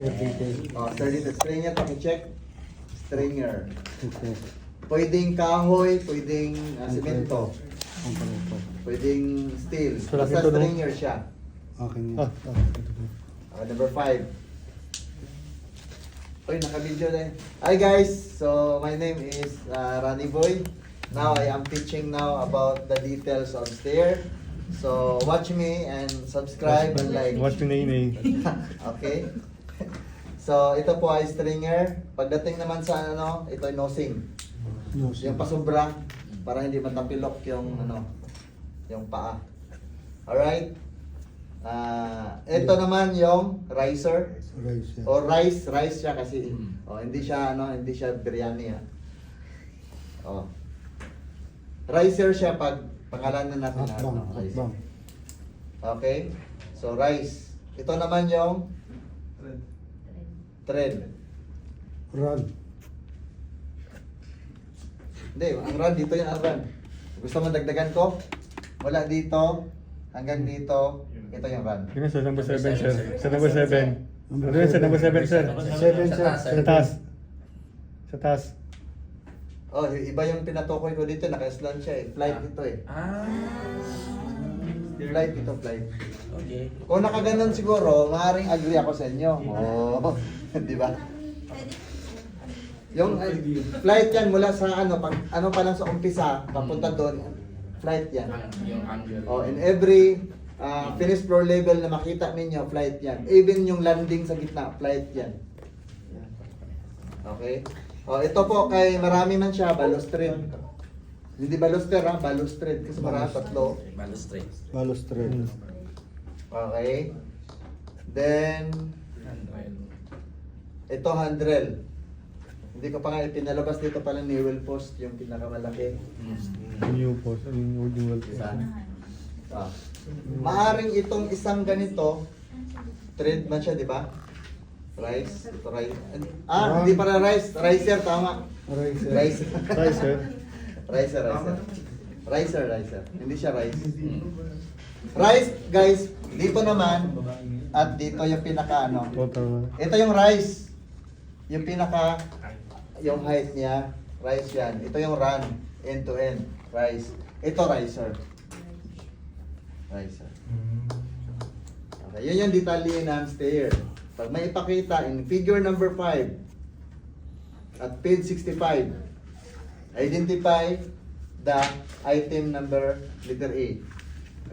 Sturdy the stringer, paki-check. Stringer. Okay. Pwedeng kahoy, pwedeng semento, pwedeng steel. So, laki Basta to, no? stringer siya. Okay. Number 5. Uy, naka-video na yun. Hi guys! So, my name is Rani Boy. Now, I am teaching now about the details of stair. So, watch me and subscribe and like. Watch me na Okay? So, ito po ay stringer. Pagdating naman sa ano, ito ay nosing. Yung pasobra, para hindi matapilok yung ano, yung paa. Alright? Ito naman yung riser. O rice siya kasi. Hindi siya biryani ha. Riser siya pag pangalanan natin na ano, rice. Okay? So rice. Ito naman yung thread. Run. Hindi, ang run dito yung ang run. Gusto mo dagdagan ko? Wala dito, hanggang dito, ito yung run. Yun sa number 7, sir. Sa number 7. Ano yun sa number 7, sir? 7, sir. Sa taas. Sa taas. Oh, iba yung pinatukoy ko dito, naka-slant siya eh. Flight ito eh. Flight ito, flight. Okay. Kung nakaganon siguro, maaaring agree ako sa inyo. Oh, di ba? Yung flight yan mula sa ano, ano pa lang sa umpisa, papunta doon, flight yan. Yung angle. Oh, in every finished floor level na makita ninyo, flight yan. Even yung landing sa gitna, flight yan. Okay? Oh, ito po kay marami man siya, balustrade. Hindi baluster ha, balustrade kasi marami tatlo. Balustrade. Okay? Then, ito handrail. Hindi ko pa nga ipinalabas dito pala newel post, yung pinakamalaki. New post. New post. Isa. Maaring itong isang ganito, thread man siya, di ba? Rice, ito rice. Hindi para rice, ricer, tama. Rice. Ricer. Ricer. Hindi siya rice. Rice, guys, dito naman, at dito yung pinaka ano. Ito yung rice. Yung pinaka, yung height niya, rice yan. Ito yung run, end to end, rice. Ito ricer. Okay, yun yung detalye ng stair. Pag may ipakita in figure number 5 at page 65, identify the item number letter A.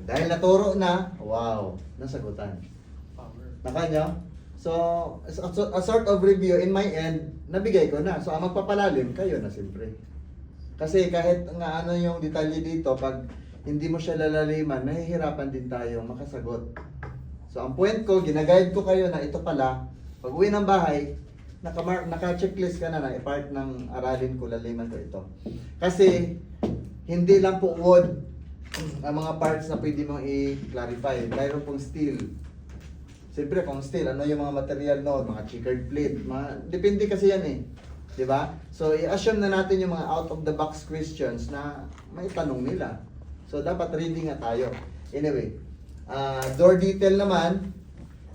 Dahil naturo na, wow, nasagutan. Nakanyo? So, a sort of review in my end, nabigay ko na. So, ang magpapalalim, kayo na siyempre. Kasi kahit nga ano yung detalye dito, pag hindi mo siya lalaliman, nahihirapan din tayo makasagot. So, ang point ko, ginaguide ko kayo na ito pala, pag uwi ng bahay, naka-checklist ka na i-part ng aralin ko, laliman ko ito. Kasi, hindi lang po wood ang mga parts na pwede mong i-clarify. Mayroon pong steel. Siyempre, kung steel, ano yung mga material no? Mga checkered plate. Depende kasi yan eh. Diba? So, i-assume na natin yung mga out-of-the-box questions na may tanong nila. So, dapat reading nga tayo. Anyway, door detail naman,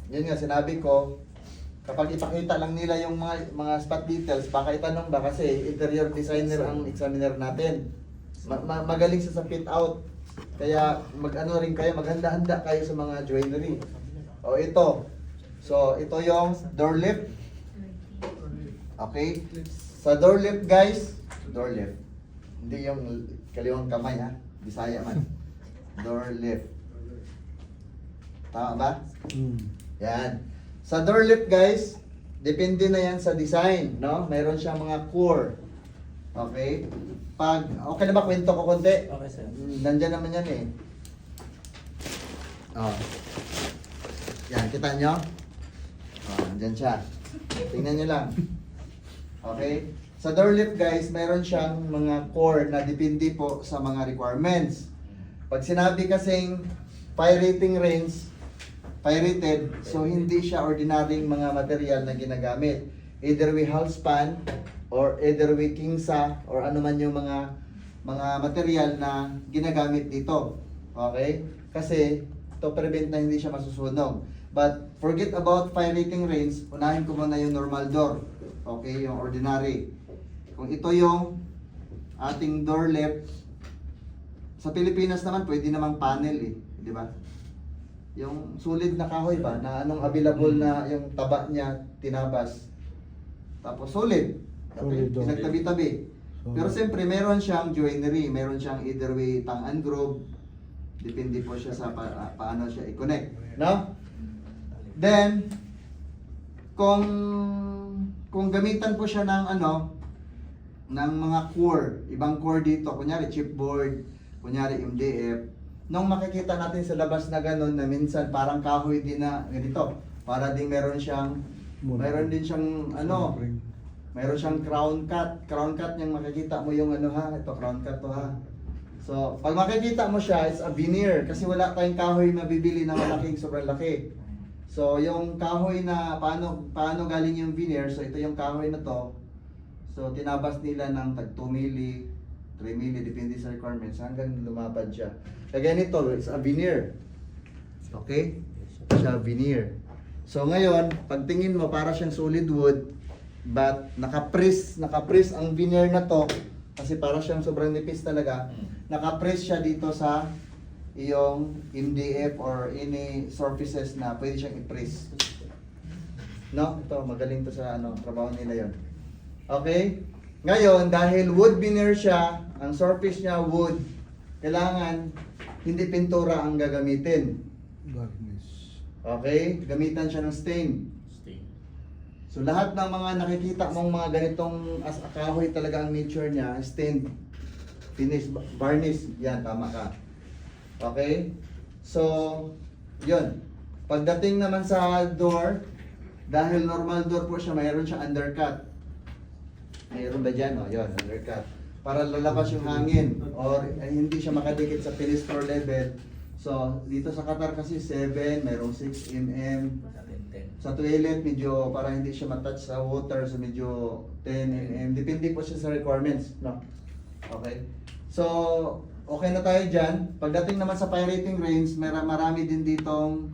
yun nga, sinabi ko, kapag ipakita lang nila yung mga spot details, baka itanong ba kasi interior designer ang examiner natin. Magaling siya sa fit out. Kaya mag-ano rin kayo, maghanda-handa kayo sa mga joinery. O ito. So ito yung door lip. Okay? Sa door lip guys, door lip. Hindi yung kaliwang kamay ha. Bisaya man. Door lip. Tama ba? Yan. Sa door lip guys, depende na yan sa design, no? Mayroon siyang mga core. Okay? Okay na ba kwento ko konti? Okay, sir. Nandyan naman yan eh. Yan, kita nyo? Nandyan siya. Tingnan nyo lang. Okay? Sa door lip guys, mayroon siyang mga core na depende po sa mga requirements. Pag sinabi kasing pirating range, pirated, so hindi siya ordinaryong mga material na ginagamit. Either we half span, or either we kingsa, or ano man yung mga material na ginagamit dito. Okay? Kasi, to prevent na hindi siya masusunog. But forget about fire rating range, unahin ko muna yung normal door. Okay, yung ordinary. Kung ito yung ating door left, sa Pilipinas naman pwede namang panel eh, di ba? Yung solid na kahoy ba, na anong available na yung taba niya, tinabas. Tapos solid. Okay, Solid door. pinagtabi-tabi. Solid. Pero siyempre meron siyang joinery, meron siyang either way tang and groove. Depende po siya sa paano siya i-connect, no? Then kung gamitan po siya ng ng mga core, ibang core dito, kunyari chipboard, kunyari MDF, nung makikita natin sa labas na ganun na minsan parang kahoy din na ganito, para din meron din siyang mayroon siyang crown cut yung makikita mo yung ito crown cut to ha. So, pag makikita mo siya, it's a veneer kasi wala tayong kahoy mabibili na malaking sobrang laki. So, yung kahoy na paano galing yung veneer, so ito yung kahoy na to. So, tinabas nila ng tag 2 mili, 3 mili, depende sa requirements, hanggang lumabad siya. Kaya nito, it's a veneer. Okay? Siya veneer. So, ngayon, pagtingin mo, para siyang solid wood, but naka-press ang veneer na to, kasi para siyang sobrang nipis talaga, naka-press siya dito sa iyong MDF or any surfaces na pwede siyang i-press. No? Ito, magaling to sa trabaho nila yon. Okay? Ngayon, dahil wood veneer siya, ang surface niya wood, kailangan hindi pintura ang gagamitin. Varnish. Okay? Gamitan siya ng stain. So lahat ng mga nakikita mong mga ganitong as kahoy talaga ang nature niya, stained, finish, varnish, yan, tama ka. Okay? So, yun. Pagdating naman sa door, dahil normal door po siya, mayroon siyang undercut. Mayroon ba dyan? O, yun, undercut. Para lalabas yung hangin or hindi siya makadikit sa finished floor level. So, dito sa Qatar kasi 7, mayroong 6 mm. Sa toilet, medyo para hindi siya matouch sa water, so medyo 10 mm. Depende po siya sa requirements, no? Okay? So, okay na tayo dyan. Pagdating naman sa fire rating range, marami din ditong,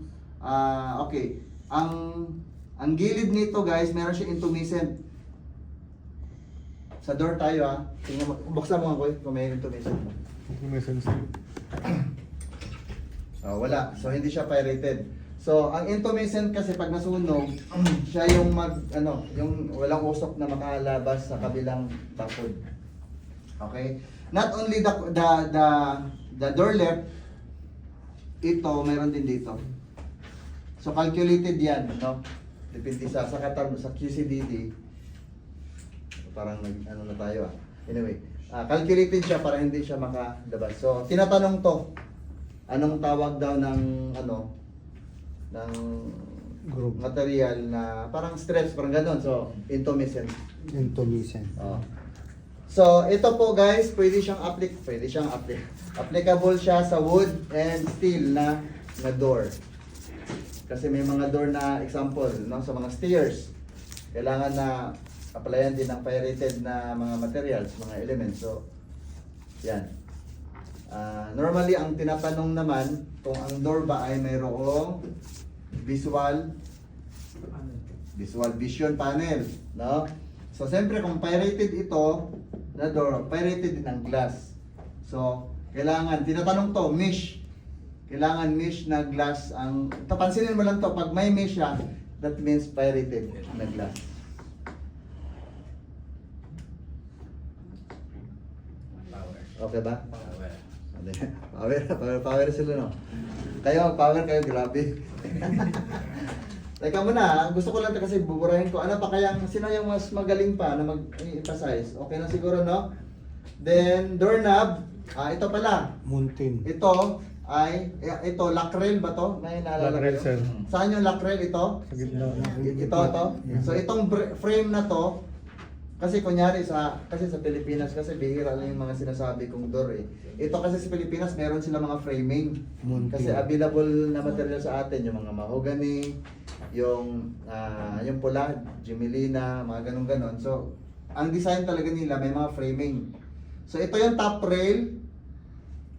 okay. Ang gilid nito guys, meron siya intumescent. Sa door tayo tingnan mo, buksan mo ako kung may intumescent mo. May sensor. Wala. So, hindi siya fire rated. So, ang intumescent kasi pag nasunog, siya yung yung walang usok na makalabas sa kabilang bakod. Okay? Not only the door left, ito mayroon din dito. So, calculated yan, no? Depende sa QCDD. Parang na tayo Anyway, calculated siya para hindi siya makalabas. So, tinatanong to, anong tawag daw ng ng Group. material na parang stretch, parang gano'n. So, intumescent. Intumescent. So, ito po guys, pwede siyang applicable siya sa wood and steel na door. Kasi may mga door na example, no, sa mga stairs. Kailangan na applyan din ng fire rated na mga materials, mga elements. So, yan. Normally, ang tinatanong naman, kung ang door ba ay mayroong visual vision panel, no? So, siyempre, kung fire rated ito, na door, fire rated din ang glass. So, kailangan, tinatanong to, mesh. Kailangan mesh na glass ang, pansinin mo lang to, pag may mesh siya, that means fire rated na glass. Okay ba? Power sila, no? Kayo, power kayo, grabe. Teka muna, gusto ko lang kasi buburahin ko. Ano pa kaya, sino yung mas magaling pa na mag-emphasize? Okay na siguro, no? Then, doorknob, ito pala. Mountain. Ito, lacrel ba to? May naalala Lacrel, kayo? sir. Saan yung lacrel ito? Sa gitna. Ito. So, itong frame na to, kasi kunyari kasi sa Pilipinas kasi bihira lang yung mga sinasabi kong door eh. Ito kasi sa Pilipinas meron sila mga framing. Mounting. Kasi available na material sa atin yung mga mahogany, yung pula, Gemelina, mga ganun-ganon. So, ang design talaga nila may mga framing. So, ito yung top rail.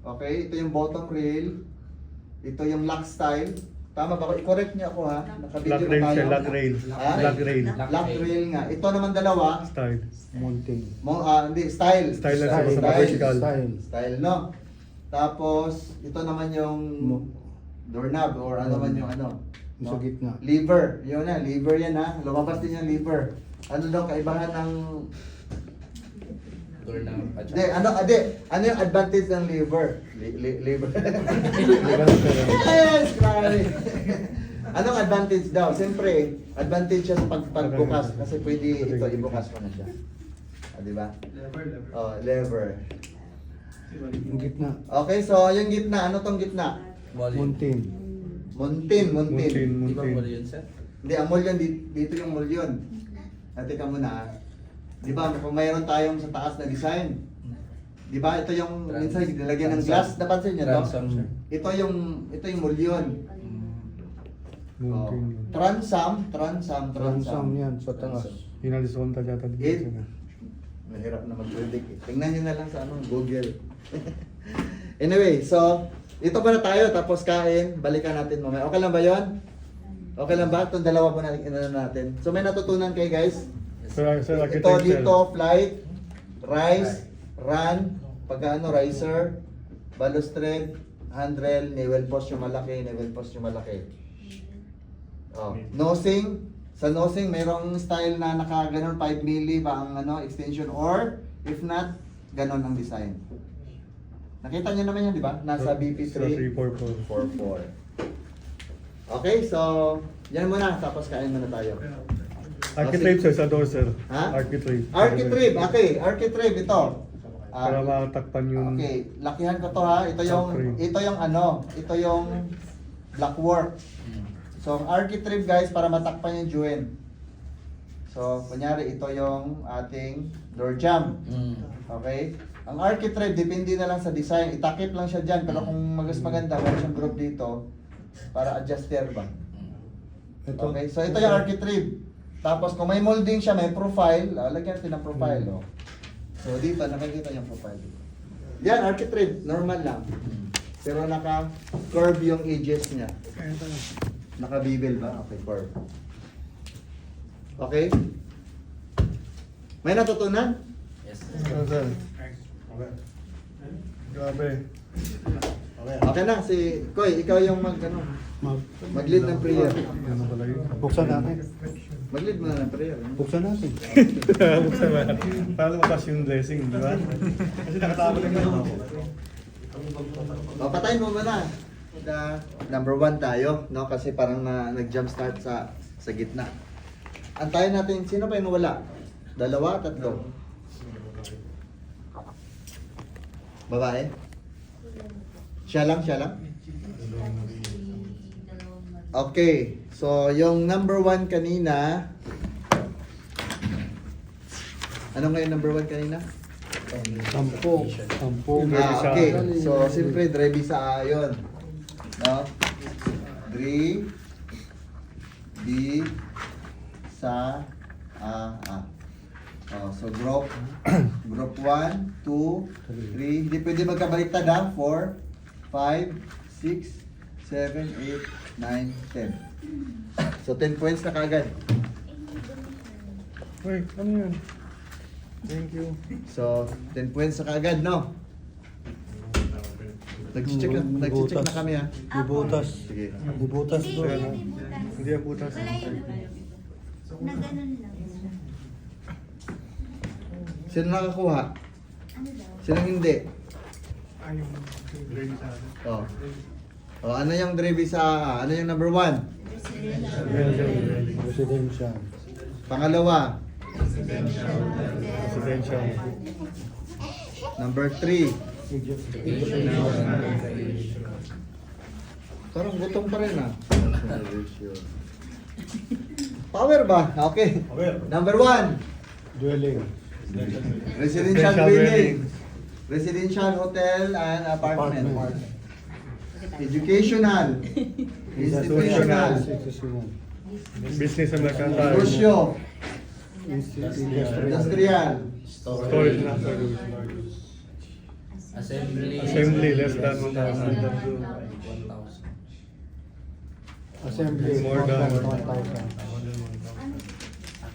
Okay, ito yung bottom rail. Ito yung lock style. Tama ba ako? I-correct niyo ako ha. Nakabidyo Lock na rail tayo. siya, lock rail. Ha? Lock rail. Lock rail nga. Ito naman dalawa. Style. Mountain. Hindi, style. Style lang Style. sa vertical. Style. Style, no? Tapos, ito naman yung doorknob or ano man yung ano. Sa gitna. Lever. Yun na, lever yan ha. Lumabas din yung lever. Ano daw kaibahan ng... Door na. Ano yung advantage ng lever? Lever. Diba, sir? Yes! Grabe! Anong advantage daw? Siyempre, advantage siya sa pagbukas kasi pwede ito, ibukas mo na siya. Di ba? Oh, lever. Yung gitna. Okay, so yung gitna, ano tong gitna? Mountain. Muntin. Di ba mall yun, sir? Hindi, ang mulyon, dito yung mulyon. Teka muna. Di ba, kung mayroon tayong sa taas na design, di ba, ito yung minsan nilagyan ng glass, napansin niyo to? Transom, sir. Ito yung mulyon. Oh. Mountain. Transam yan sa taas. Inalisonta data dito. Mahirap na mag-predict eh. Tingnan nyo na lang sa Google. Anyway, so, ito pa na tayo, tapos kain, balikan natin mamaya. Okay lang ba yon? Okay lang ba? Itong dalawa po natin. So, may natutunan kayo guys. Sir, Ito architecture. dito, flight, rise, run, pagkaano, riser, balustrade, handrail, navel post yung malaki, Oh, nosing, sa nosing mayroong style na naka-ganon 5 milli pa ang extension or if not, ganon ang design. Nakita niyo naman yan, di ba? Nasa BP3 344. 44. Okay, so yan muna, tapos kain muna tayo. Architrave sir, sa door sir. Ha? Architrave. Architrave, okay, architrave ito. Para matakpan yung... Okay, lakihan ko to ha. Ito yung black work. So, ang architrave guys, para matakpan yung joint. So, kunyari, ito yung ating door jamb. Okay? Ang architrave, depende na lang sa design. Itakip lang siya dyan. Pero kung mas maganda, meron siyang group dito para adjuster ba. Okay? So, ito yung architrave. Tapos, kung may molding siya, may profile. Lagyan natin ng profile. Oh. So, dito, nakikita yung profile. Yan, architrave. Normal lang. Pero naka-curve yung edges niya. Naka-bevel ba? Okay, curve. Okay? May natutunan? Yes, Ano sir? Grabe. Okay na, si Koy, ikaw yung mag-lead ng prayer. Ano pala yun? Buksan natin. Mag-lead mo na ng prayer. Buksan natin. Buksan ba? Para lumabas yung blessing, di ba? Kasi nakatawa lang yun. O, patayin mo muna. Number 1 tayo, no? Kasi parang nag-jump start sa gitna. Antayin natin, sino pa yung wala? 2, 3? Babae? Siya lang? Okay, so yung number 1 kanina, ano nga yung number 1 kanina? Sampo. Okay, so siyempre Drevisa yun. No? Dri, di, sa, Oh, so group 1, 2, 3. Hindi pwede magkabaliktad ha. 4, 5, 6, 7, 8, 9, 10. So 10 points na kagad. Wait, ano yun? Thank you. So 10 points na kagad, no? Nag-check na kami ha. May butas. Sige. May butas Hindi, doon. hindi butas. Hindi ang butas. Wala yun. Na ganun lang. Sino nakakuha? Ano daw? Sino hindi? Ay, yung grade sa akin. Oh. Oh, ano yung Drevisa? Ano yung number 1? Residential. Pangalawa, Residential. number 3. Parang gutom pa rin ah. Power ba? Okay. Number 1, Dwelling. residential building. Residential hotel and apartment. Educational. Institutional. Institutional. Business and mercantile. Negosyo. Industrial. Industrial. Storage na storage. Assembly. Assembly, less than 1,000. 1,000. Assembly, More more than than 1,000.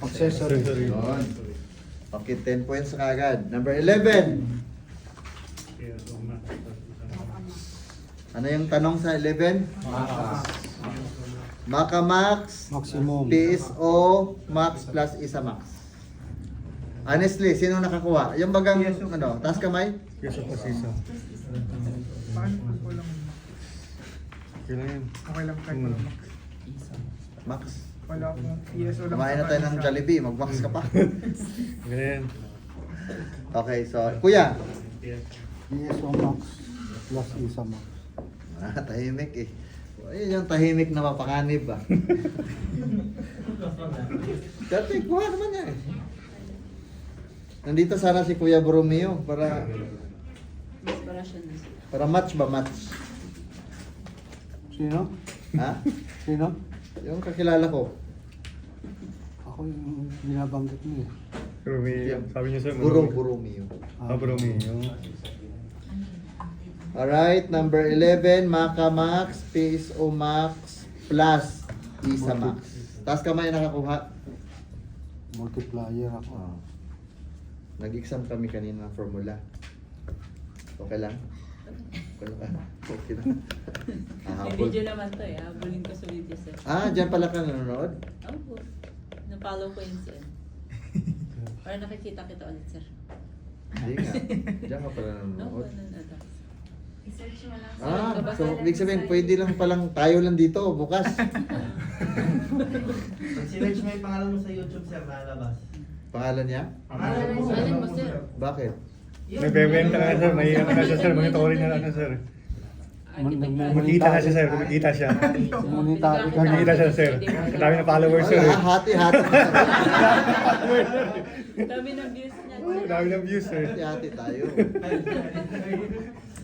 Accessory. Yun. Okay, 10 points na kagad. Number 11. Ano yung tanong sa 11? Maka Max, Maximum. PSO Max plus Isa Max. Honestly, sino nakakuha? Yung bagang, ano, taas kamay? Yes, of course, isa. Paano kung kulang? Okay lang yan. Okay lang kahit wala max. Max. Wala akong PSO lang. Kumain na tayo ng Jollibee, mag-max ka pa. Ganyan. Okay, so, kuya. PSO Max plus Isa Max. Tahimik eh. Ayun yung tahimik na mapakanib ah. Dati, kuha naman niya eh. Nandito sana si Kuya Borromeo para match ba match? Sino? Ha? Sino? Yung kakilala ko. Ako yung binabanggit mo eh. Romeo. Sabi niya sir. Borromeo. Romeo. Alright, number 11, Maka Max, PSO Max, plus Isa Max. Taas kamay nakakuha. Multiplier ako. Oh. Nag-exam kami kanina ng formula. Okay lang? Okay lang. Okay lang. May Habol. video naman to eh. Habulin ko sa video sir. Dyan pala ka nanonood? Opo. Na-follow ko yun sir. Para nakikita kita ulit sir. Hindi nga. Diyan ka pala No, nanonood. ano. I-search mo lang. So ibig sabihin, pwede lang palang tayo lang dito bukas. Pag sinerge mo yung pangalan mo sa YouTube, sir, lalabas. Pangalan niya? Alin mo sir? Bakit? May bebenta na sir. May ano na siya sir. Monitoring na ano sir. Kumikita na siya sir. Kumikita siya. Monetary ka na. Kumikita siya sir. Ang dami na followers sir. Wala, hati-hati. Dami ng views niya. Ang dami ng views sir. Hati-hati tayo.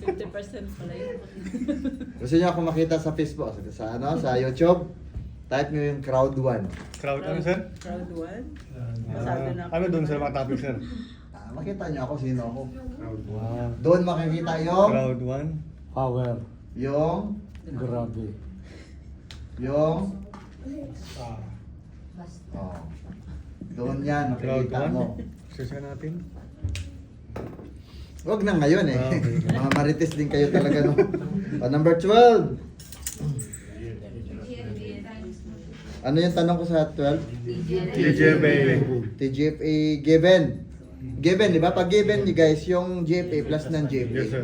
50% pala yun. Gusto niyo ako makita sa Facebook, sa YouTube? Type niyo yung Crowd1. Crowd ano sir? Crowd 1. Pasado na ako. Ano doon sir mga topic sir? Makita niyo ako sino ako. Wow. Doon makikita yung Crowd 1. Power. Grabe. yung oh. Doon yan Crowd makikita mo. 1. Sisya natin. Huwag na ngayon eh. Okay. Mga marites din kayo talaga no. Number 12. Ano yung tanong ko sa 12? TGFA. TGFA given. Given, di ba? Pag given you guys, yung GFA plus ng GFA. Yes sir.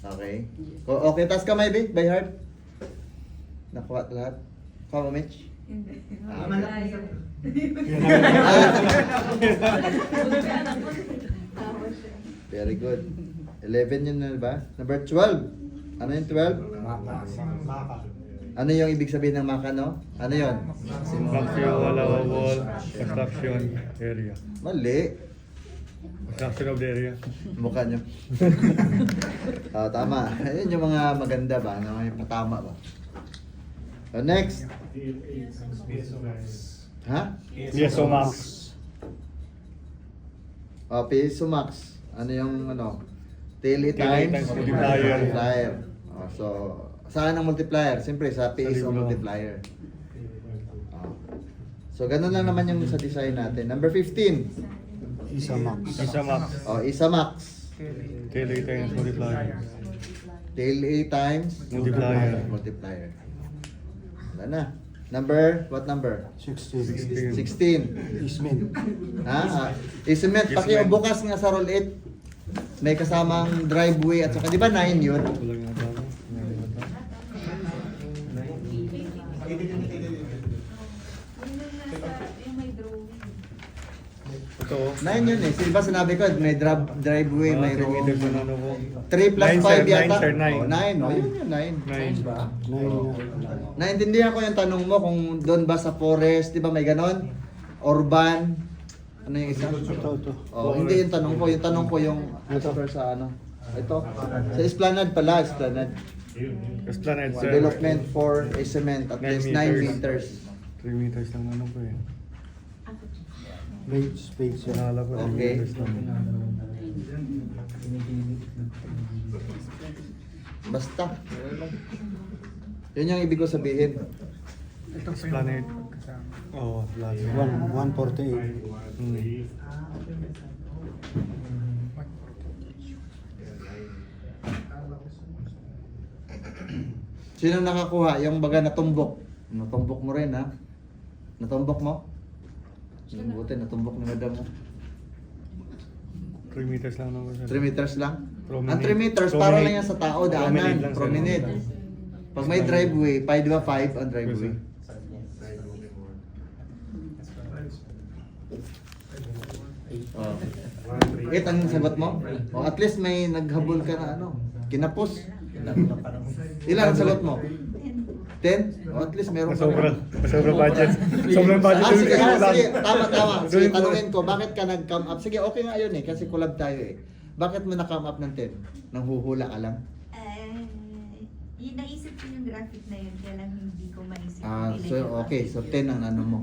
Okay. Okay, taas kamay, B, by heart. Nakuha lahat. Kuha mo, Mitch? Very good. 11 yun na ba? Number 12. Ano yung 12? Ano yung ibig sabihin ng maka, no? Ano yun? Maximum allowable construction area. Mali. Construction of the area. Mukha nyo. Tama. Ayun yung mga maganda ba? Ano yung patama ba? So next. Ha? Yes, so max. PSO Max. Ano yung ano? Daily Daily times times multiplier. multiplier. So, saan ang multiplier? Siyempre sa PSO libo. multiplier. So, ganun lang naman yung sa design natin. Number 15. Isa Max. Isa max. Isa Max. Daily times multiplier. Daily times Multiplier. multiplier. Wala na. What number? 16. 16. Ismin. Ismet, bukas nga sa roll 8. May kasamang driveway at saka, di ba 9 yun? Walang nga tama. Yung may drawing. Ito. 9 yun eh. Di ba sinabi ko, may driveway, may 3 meters road. na ano ko. 3 plus 9, 5 sir, yata. 9, sir, 9. 9. Oh, yun yun, 9. 9 ba? 9 Naintindihan ko yung tanong mo kung doon ba sa forest, di ba may ganon? Urban. Ano yung isa? Ito. Oh, hindi yung tanong ko. Yung tanong ko yung sa ano. Ito. Sa Esplanade pala, Esplanade. Esplanade sir. Development for a cement at 9 least 9 meters. meters. 3 meters lang ano ko eh. Made space yan. Nakala ko 3 Okay. meters lang. Basta. Ano lang. Yun yung ibig ko sabihin. Ito po Planet. yung kasama. Oo, lalo. 148. Sino nakakuha? Yung baga natumbok. Natumbok mo rin ha? Natumbok mo? Buti, natumbok ni madam mo. 3 meters lang naman sir. 3 meters lang? Promenade. Ang 3 meters, para lang yan sa tao, Promenade daanan, lang, sir. promenade. Pag may driveway, 5 di ba 5 ang driveway? Oh. 8 ang sagot mo? O at least may naghabol ka na ano, kinapos. Ilan ang sagot mo? 10? O at least meron ka Sobra. na. Sobra budget. Sobrang budget. Ah, sige, Yung sige, tama. Sige, Doon ko- tanungin ko, bakit ka nag-come up? Sige, okay nga yun eh, kasi collab tayo eh. Bakit mo na-come up ng 10? Nang huhula ka lang? Yung naisip ko yung graphic na yun, kaya lang hindi ko maisip. Ah, kung so ilan yung okay, so 10 ang ano mo.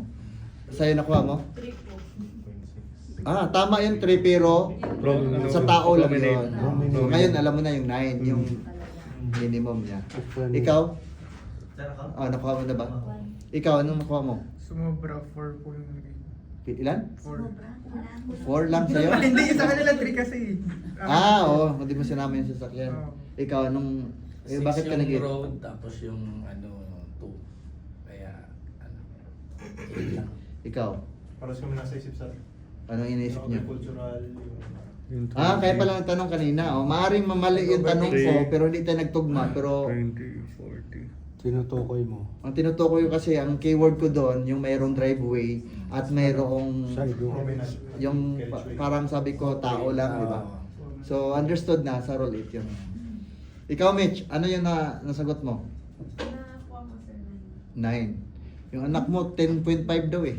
Sa'yo nakuha mo? 3 po. Ah, tama yun, 3 pero sa tao lang yun. So, ngayon alam mo na yung 9, yung minimum niya. Ikaw? Sir ako? Ah, nakuha mo na ba? Ikaw, anong nakuha mo? Sumobra 4 po yung Ilan? 4. Sobra, kulang. 4 lang sa'yo? Hindi, sa kanila 3 kasi. Ah, oo, hindi mo sinama yung sasakyan. Oo. Ikaw, anong... bakit ka nag yung road, tapos yung ano, 2. Kaya, ano, 8 lang. Ikaw, Paras kami nasa isip sir. anong iniisip niyo? Cultural. Ah, kaya pala ang tanong kanina. Oh, maaaring mamali yung tanong ko, pero hindi tayo nagtugma. Pero 20, 40. Tinutukoy mo. ang tinutukoy ko kasi, ang keyword ko doon, yung mayroong driveway at mayroong Sidewalk. yung parang sabi ko, tao lang, di ba? So, understood na sa role 8 yun. Ikaw, Mitch, ano yung nasagot mo? Nakakuha ko sir 9. Yung anak mo, 10.5 daw eh.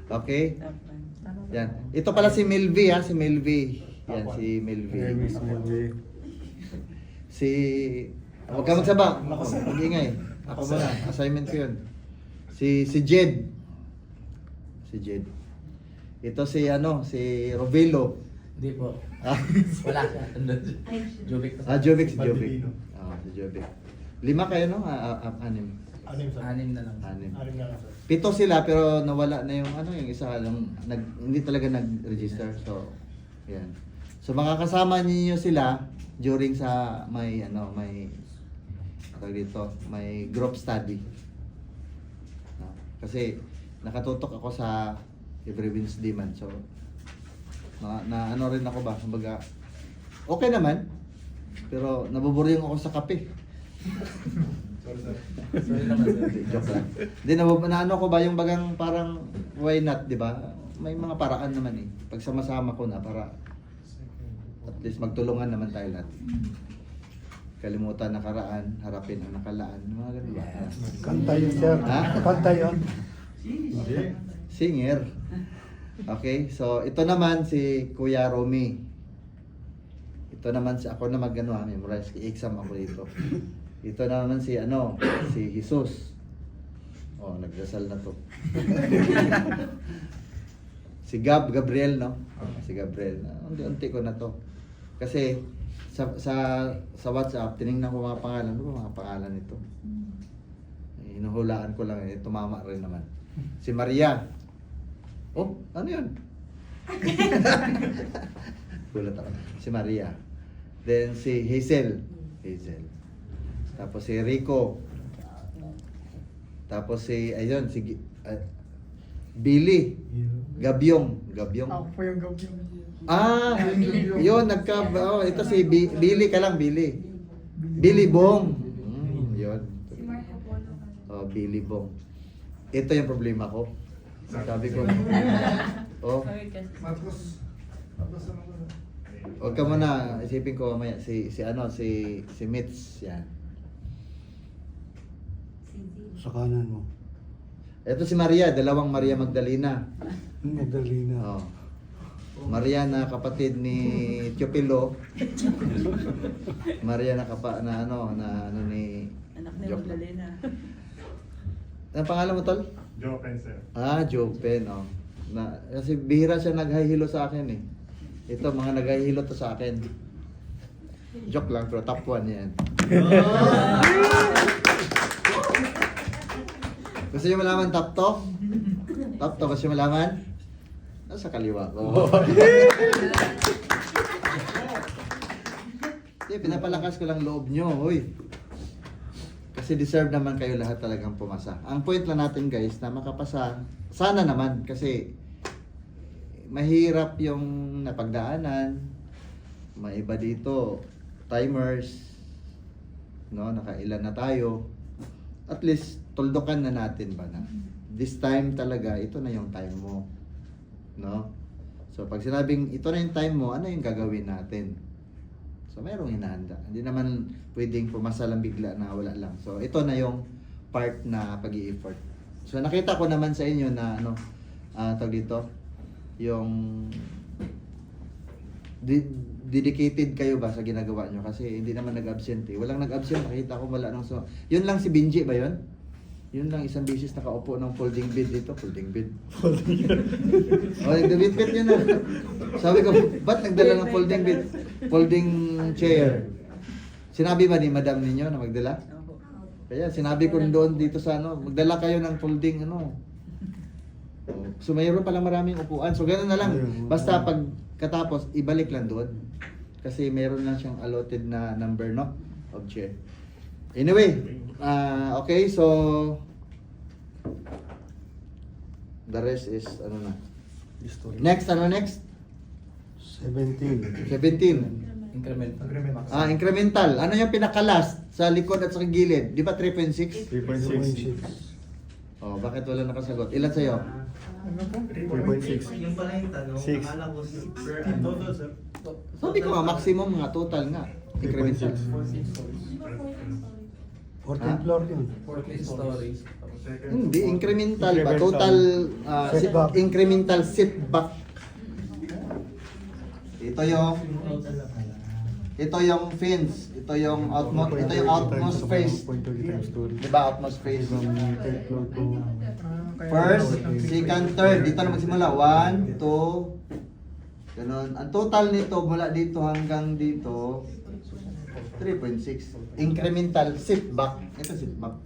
Okay? Yan. Ito pala si Milvi ha, si Milvi. Yan, si Milvi. Miss Melvie. Si... Huwag ka magsaba. Mag-ingay. Ako muna. Assignment ko yun. Si Jed. Si Jed. Ito si ano, si Rovelo. Hindi po. Ah, Wala siya. Jovic po. Jovic, si Valdivino. Jovic. Si Jovic. 5 kayo, no? 6. Anim na lang. 6. Anim na lang sir. 7 sila pero nawala na yung ano, yung isa lang hindi talaga nag-register. So, yan. So makakasama niyo sila during sa may tawag dito, may group study. No? Kasi nakatutok ako sa every Wednesday man. So na ano rin ako ba, kumbaga okay naman. Pero nabuburyong ako sa kape. Sorry naman sir. Joke lang. Hindi na ano ko ba yung bagang parang why not, 'di ba? May mga paraan naman eh. Pag sama-sama ko na para at least magtulungan naman tayo lahat. Kalimutan nakaraan, harapin ang nakalaan. Mga ganun ba? Kanta yun, sir. Ha? Kanta yun. Singer. Okay, so ito naman si Kuya Romy. Ito naman si ako na memorize, i-exam ako dito. Ito naman si si Jesus. Oh, nagdasal na to. Si Gabriel, no? Si Gabriel. Unti-unti ko na to. Kasi sa WhatsApp, tinignan ko mga pangalan. Ano ba mga pangalan nito? Hinuhulaan ko lang, tumama rin naman. Si Maria. Oh, ano yun? Gulat ako. Si Maria. Then si Hazel. Tapos si Rico. Tapos si, Billy. Gabyong. Ako po yung gabi. Ah, yun, ito si Billy ka lang, Billy. Billy Bong. Yun. Si Marco Polo kasi. Oh, Billy Bong. Ito yung problema ko. Sabi ko, oh, huwag ka muna, isipin ko mamaya, si Mitz, yan. Si Z. Sa kanan mo. Ito si Maria, dalawang Maria Magdalena. Magdalena. Oh. Maria na kapatid ni Teopilo. Maria na ni Anak ni Joke. Magdalena. Ang pangalan mo, Tol? Jopen sir. Ah, Jopen, oh. Kasi bihira siya naghahilo sa akin eh. Ito, mga naghahilo to sa akin. Joke lang, pero top 1 yan. Gusto nyo malaman top 2? Top 2, gusto nyo malaman? Nasa kaliwa ko. Hindi, pinapalakas ko lang loob nyo, hoy. Kasi deserve naman kayo lahat talagang pumasa. Ang point lang natin guys, na makapasa, sana naman, kasi mahirap yung napagdaanan. May iba dito, timers, no, nakailan na tayo. At least, tuldukan na natin ba na this time talaga, ito na yung time mo. No? So, pag sinabing ito na yung time mo, ano yung gagawin natin? So, mayroong hinahanda. Hindi naman pwedeng pumasa lang bigla na wala lang. So, ito na yung part na pag-i-effort. So, nakita ko naman sa inyo na, tawag dito, yung dedicated kayo ba sa ginagawa nyo? Kasi hindi naman nag-absent eh. Walang nag-absent, nakita ko wala nang so. Yun lang si Benji ba yun? Yun lang isang beses nakaupo ng folding bed dito. Folding bed. Oh, nagdabit-bit yun na. Sabi ko, ba't nagdala ng folding bed? Folding chair. Sinabi ba ni madam ninyo na magdala? Kaya sinabi ko doon dito sa magdala kayo ng folding So mayroon palang maraming upuan. So ganoon na lang. Basta pag katapos, ibalik lang doon. Kasi mayroon lang siyang allotted na number, no? Of chair. Anyway, okay, so the rest is History. next, next? 17. 17. Incremental. Incremental. Ano yung pinaka-last sa likod at sa gilid? Di ba 3.6? 3.6. Oh, bakit wala nakasagot? Ilan sa'yo? Ano po? 3.6. Yung pala yung tanong, Six. akala ko per Total, sir. Sabi ko nga, maximum nga, total nga. Incremental. 14th floor yun. 14 stories. Hindi, incremental ba? Incremental. Total Setback. incremental setback. Ito yung fence, ito yung outmost face. 0.30 times story. Di ba outmost face? From third floor to First, second, third. Dito na magsimula. 1, 2, ganun. Ang total nito mula dito hanggang dito 3.6. Incremental setback. Ito setback.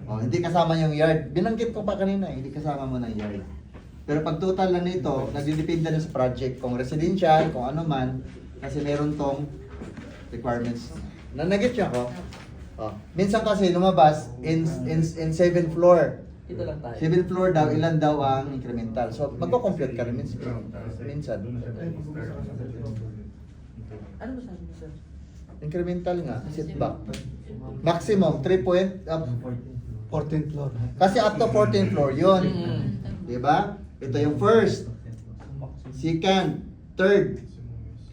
Oh, hindi kasama yung yard. Binanggit ko pa kanina, hindi kasama mo ng yard. Pero pag total na nito, nagdidepende na sa project. Kung residential, kung ano man, kasi meron tong requirements. Nanagit siya ko. Oh. Minsan kasi lumabas in 7th floor. Dito lang tayo. 7th floor daw, ilan daw ang incremental. So, magko-compute ka rin minsan. Ano ba sabi mo, sir? Incremental nga, setback. Maximum, 3 point, 14th floor. kasi up to 14th floor yun. Diba? Ito yung first, second, third.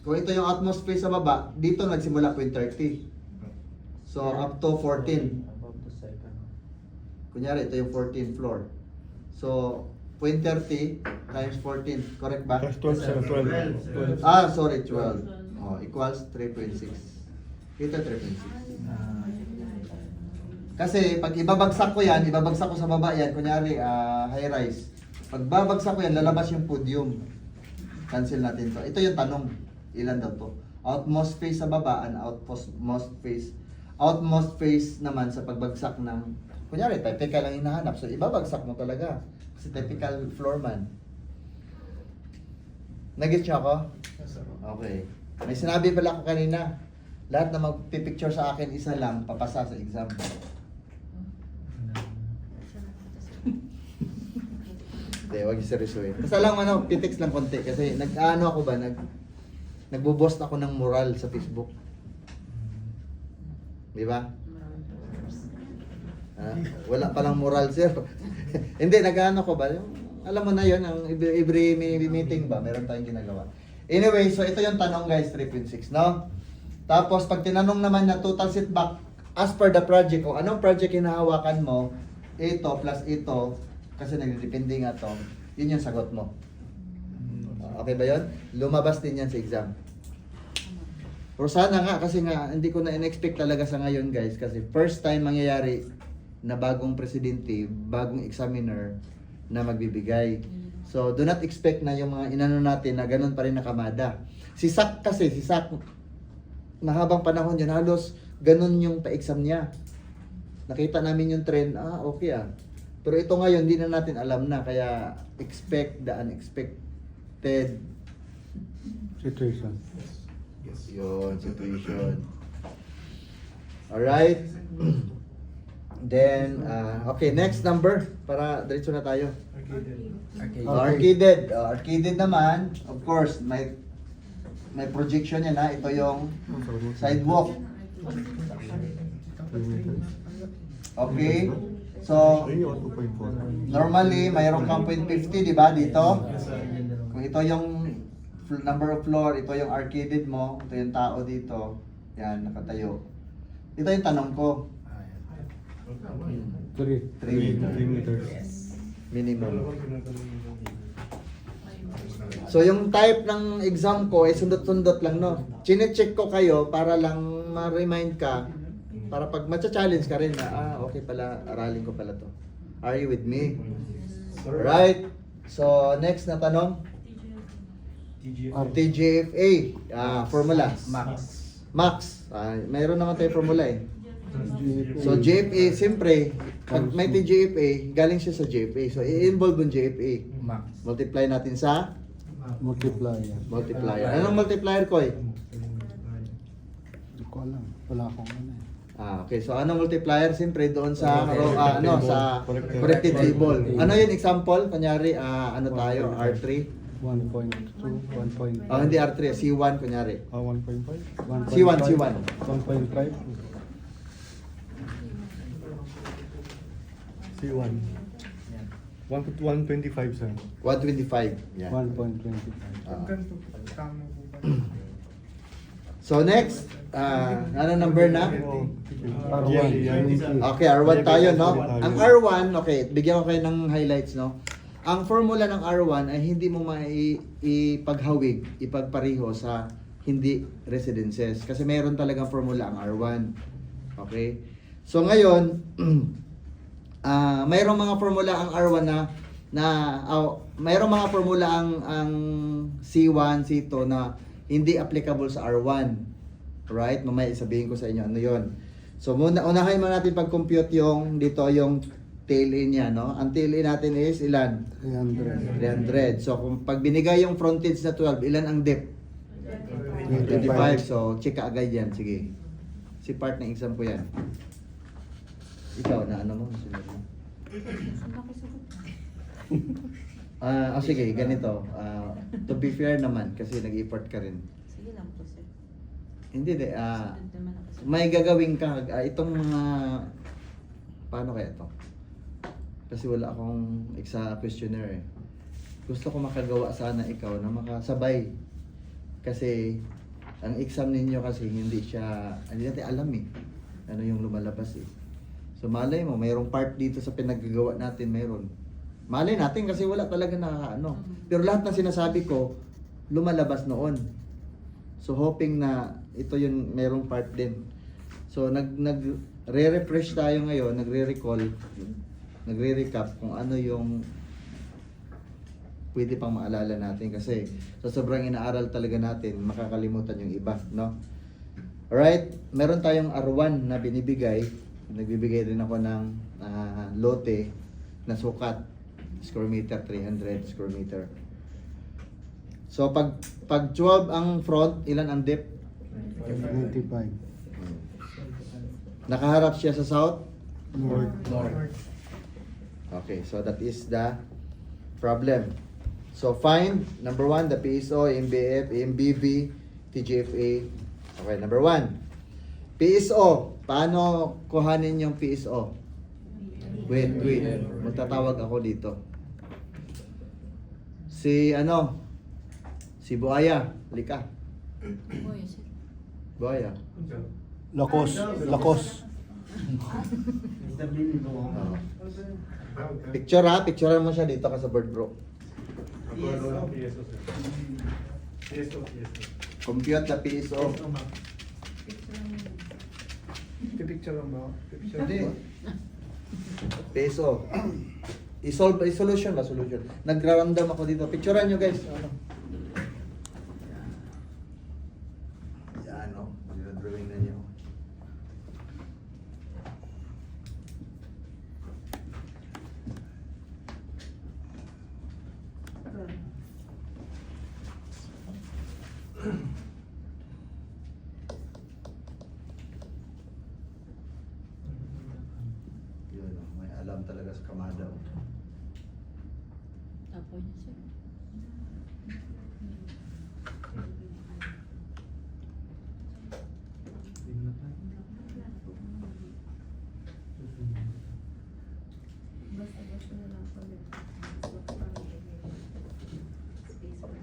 Kung ito yung utmost space sa baba, dito nagsimula point 30. So, up to 14. Kunyari, ito yung 14th floor. So, point 30 times 14. Correct ba? That's 12, sir. 12. Sorry, 12. Oh, equals 3.6. Ito 3.6. Kasi, pag ibabagsak ko yan, ibabagsak ko sa baba yan, kunyari, high rise. Pag babagsak ko yan, lalabas yung podium. Cancel natin to. Ito yung tanong. Ilan daw to? Outmost face sa baba and outmost face. Outmost face naman sa pagbagsak ng, kunyari, typical lang hinahanap. So, ibabagsak mo talaga. Kasi typical floorman. Nag-get siya ako? Okay. May sinabi pala ako kanina. Lahat na magpipicture sa akin, isa lang, papasa sa exam. Hindi, wag seryosohin. Basta lang pitex lang konti. Kasi ako ba, nagbo-post ako ng moral sa Facebook. Di ba? Wala palang moral, sir. Hindi, ko ba? Alam mo na yon ang every meeting ba, meron tayong ginagawa. Anyway, so ito yung tanong guys, 3.6, no? Tapos, pag tinanong naman na total setback, as per the project, kung anong project hinahawakan mo, ito plus ito, kasi nagdepende nga to, yun yung sagot mo. Okay ba yun? Lumabas din yan sa exam. Pero sana nga, kasi nga, hindi ko na in-expect talaga sa ngayon guys, kasi first time mangyayari na bagong presidente, bagong examiner, na magbibigay. So, do not expect na yung mga inano natin na ganun pa rin nakamada. Si Sak kasi, mahabang panahon yun, halos ganun yung pa-exam niya. Nakita namin yung trend, okay ah. Pero ito ngayon, hindi na natin alam na, kaya expect the unexpected. Situation. Yun, situation. Alright. Then, okay, next number, para diretso na tayo. Okay. Arcaded. Arcaded naman, of course, may projection yan ha. Ito yung sidewalk. Okay? So, normally, mayroon kang 0.50, di ba, dito? Kung ito yung number of floor, ito yung arcaded mo, ito yung tao dito, yan, nakatayo. Ito yung tanong ko. 3 meters. Minimum. So yung type ng exam ko ay sundot-sundot lang, no? Chine-check ko kayo para lang ma-remind ka, para pag matcha-challenge ka rin na, okay pala, aralin ko pala to. Are you with me? Right. So next na tanong. TGFA. Formula. Max. Mayroon naman tayo formula eh. So GFA, siyempre, pag may TGFA, galing siya sa GFA. So i-involve yung GFA. Max. Multiply natin sa Multiplier. multiplier. Anong multiplier ko eh? Hindi ko alam. Wala akong ano eh. Okay. So anong multiplier? Siyempre doon sa sa corrected table. Ano yung example? Kunyari, ano tayo? R3? 1.2, 1.5. Hindi R3, C1 kunyari. 1.5? C1. 1.5. C1. 125, sir. 125. Yan. 1.25. Ganito po. Tama po ba? So next, ano number na? R1. Okay, R1 tayo, no? Ang R1, okay, bigyan ko kayo ng highlights, no? Ang formula ng R1 ay hindi mo ipaghawig, ipagpariho sa hindi residences. Kasi mayroon talagang formula ang R1. Okay? So ngayon, mayroong mga formula ang R1 mayroong mga formula ang C1, C2 na hindi applicable sa R1. Right? Mamaya sabihin ko sa inyo ano 'yon. So unahin muna natin pag-compute yung dito yung tail in niya, no? Ang tail in natin is ilan? 300. So kung pag binigay yung frontage na 12, ilan ang depth? 25. So check ka agad yan, sige. Si part ng exam ko yan. Ikaw na ano mo? Sunod mo. Sige, ganito. To be fair naman, kasi nag-effort ka rin. Sige lang po, sir. Hindi, Student naman ako, sir. may gagawin ka. Itong mga, paano kaya to? Kasi wala akong questionnaire eh. Gusto ko makagawa sana ikaw na makasabay. Kasi, ang exam ninyo kasi hindi natin alam eh. Ano yung lumalabas eh. So malay mo, mayroong part dito sa pinaggagawa natin, mayroon. Malay natin kasi wala talaga na Pero lahat ng sinasabi ko, lumalabas noon. So hoping na ito yung mayroong part din. So nagre-refresh tayo ngayon, nagre-recall, nagre-recap kung ano yung pwede pang maalala natin kasi sa sobrang inaaral talaga natin, makakalimutan yung iba, no? Alright, meron tayong R1 na binibigay. Nagbibigay rin ako ng lote na sukat, square meter, 300 square meter. So pag 12 ang front, ilan ang depth? 95. Nakaharap siya sa south? North. Okay, so that is the problem. So find, number 1, the PSO, MBF, MBV, TGFA. Okay, number 1. PSO, paano kuhanin yung PSO? Wait. Magtatawag ako dito. Si Buaya, lika. Oh, yes, sir. Buaya. Lakos. Picture ha, picturean mo siya dito ka sa board bro. Compute the PSO. Pipicture lang ba? Pipicture Hindi. Peso. i-solution ba? Solution. Nagra-random ako dito. Picturean nyo guys. Ano? Yan o. Drawing na nyo. Yun o. May alam talaga sa kamada o. Apo niya, sir. Basta na lang po yun. Space for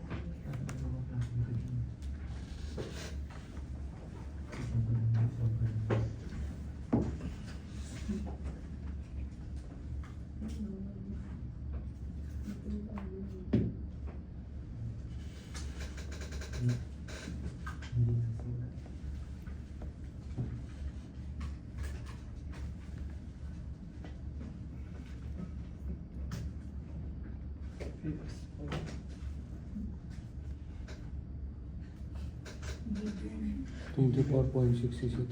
Given 24.66.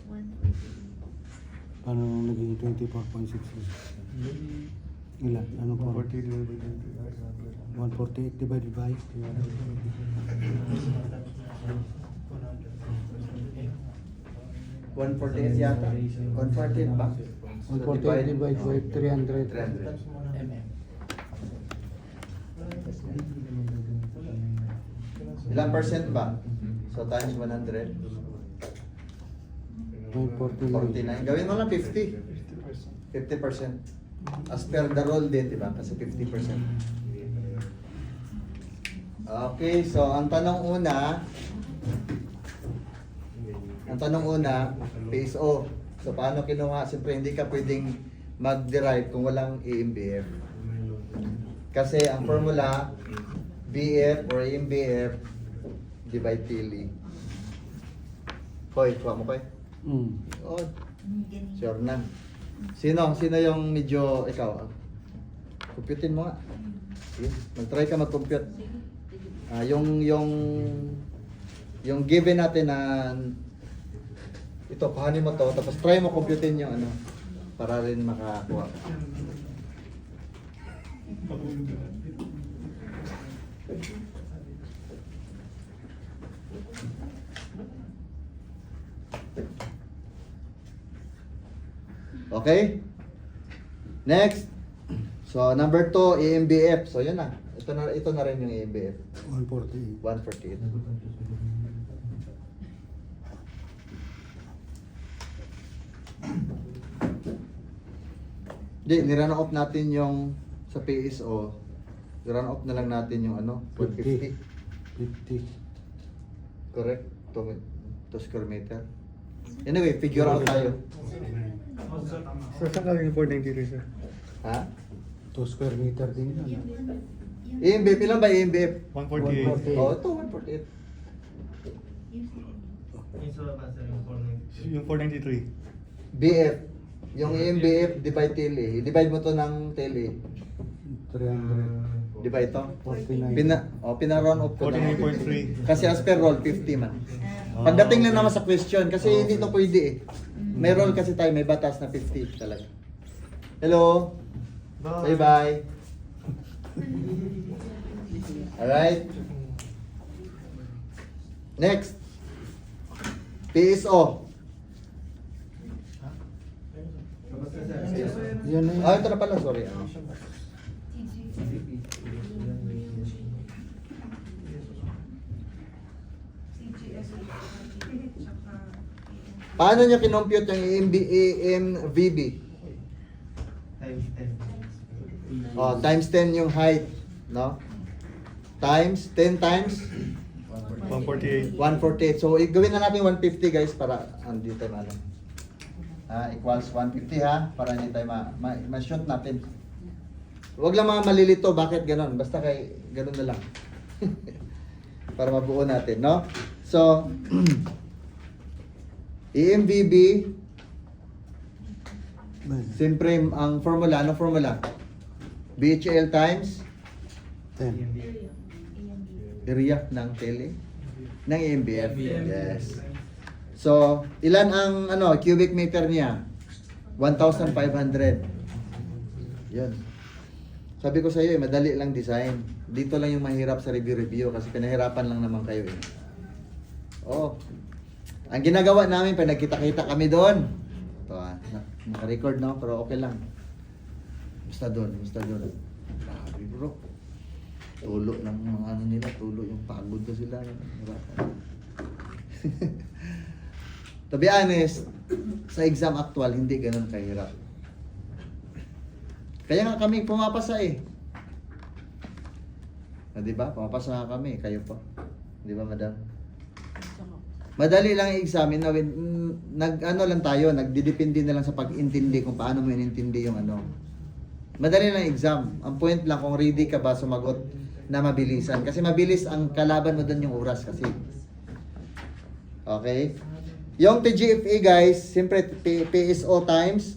148. Paano naging 24.66? Ilan? Ano pa? 148 divided by? 148 yata. 148 ba? So, 148 divided by 300. 300. Ilang percent ba? So times 100. 49. Gawin mo lang 50. 50%. As per the rule din, di ba? Kasi 50%. Okay, so ang tanong una, PSO. So paano kinuha? Siyempre hindi ka pwedeng mag-derive kung walang EMBF. Kasi ang formula, BF or EMBF divide TLE. Hoy, kuha mo koy. Oh, Ganyan. sure na. Sino yung medyo ikaw? Computein mo nga. Sige, mag-try ka mag-compute. Yung given natin na ito, pahanin mo to, tapos try mo computein yung ano para rin makakuha. Okay? Next. So number 2, EMBF. So yun na. Ito na rin yung EMBF. 148. 148. Di, nirun off natin yung sa PSO. Nirun off na lang natin yung ano, 150. 50. Correct? 2 square meter. Anyway, figure out tayo. Sir, saan galing yung 493, sir? Ha? 2 square meter din yun. EMBF, ilan ba EMBF? 148. Oh, ito, 148. Yung sa baba, sir, yung 490. Yung 493. BF. Yung EMBF, divide TLE. Divide mo to ng TLE. 300. Divide to. 49. Pina-run off ko. 49.3. Kasi as per roll, 50 man. Pagdating lang naman sa question, kasi hindi to pwede eh. May roll kasi tayo, may batas na 50 talaga. Hello? Bye-bye. Alright. Next. PSO. Yan na yun. Ito na pala, sorry. Paano nyo kinompute yung EMVB? Times 10. Oh, times 10 yung height, no? Times 10 times 148. 148. So, gawin na natin 150 guys para hindi tayo maalam. Equals 150 ha, para hindi tayo ma-shoot natin. Huwag lang mga malilito, bakit ganon? Basta kay ganon na lang. Para mabuo natin, no? So, EMVB Siyempre, ang formula, anong formula? BHL times 10. area ng tele ng EMBF. Yes. So, ilan ang cubic meter niya? 1,500. Yan. Sabi ko sa iyo, madali lang design. Dito lang yung mahirap sa review kasi pinahirapan lang naman kayo eh. Oh. Ang ginagawa namin, pag nagkita-kita kami doon. Ito naka-record no, pero okay lang. Basta doon. Grabe bro. Tulo ng mga nila, tulo yung pagod na sila. To be honest, sa exam actual, hindi ganun kahirap. Kaya nga kami pumapasa eh. Di ba? Pumapasa nga kami, kayo pa. Di ba, madam? Madali lang i-examine. Lang tayo, nagdidepende na lang sa pag-intindi kung paano mo inintindi yung Madali lang exam. Ang point lang kung ready ka ba sumagot na mabilisan. Kasi mabilis ang kalaban mo doon yung oras kasi. Okay? Yung TGFE guys, siyempre PSO times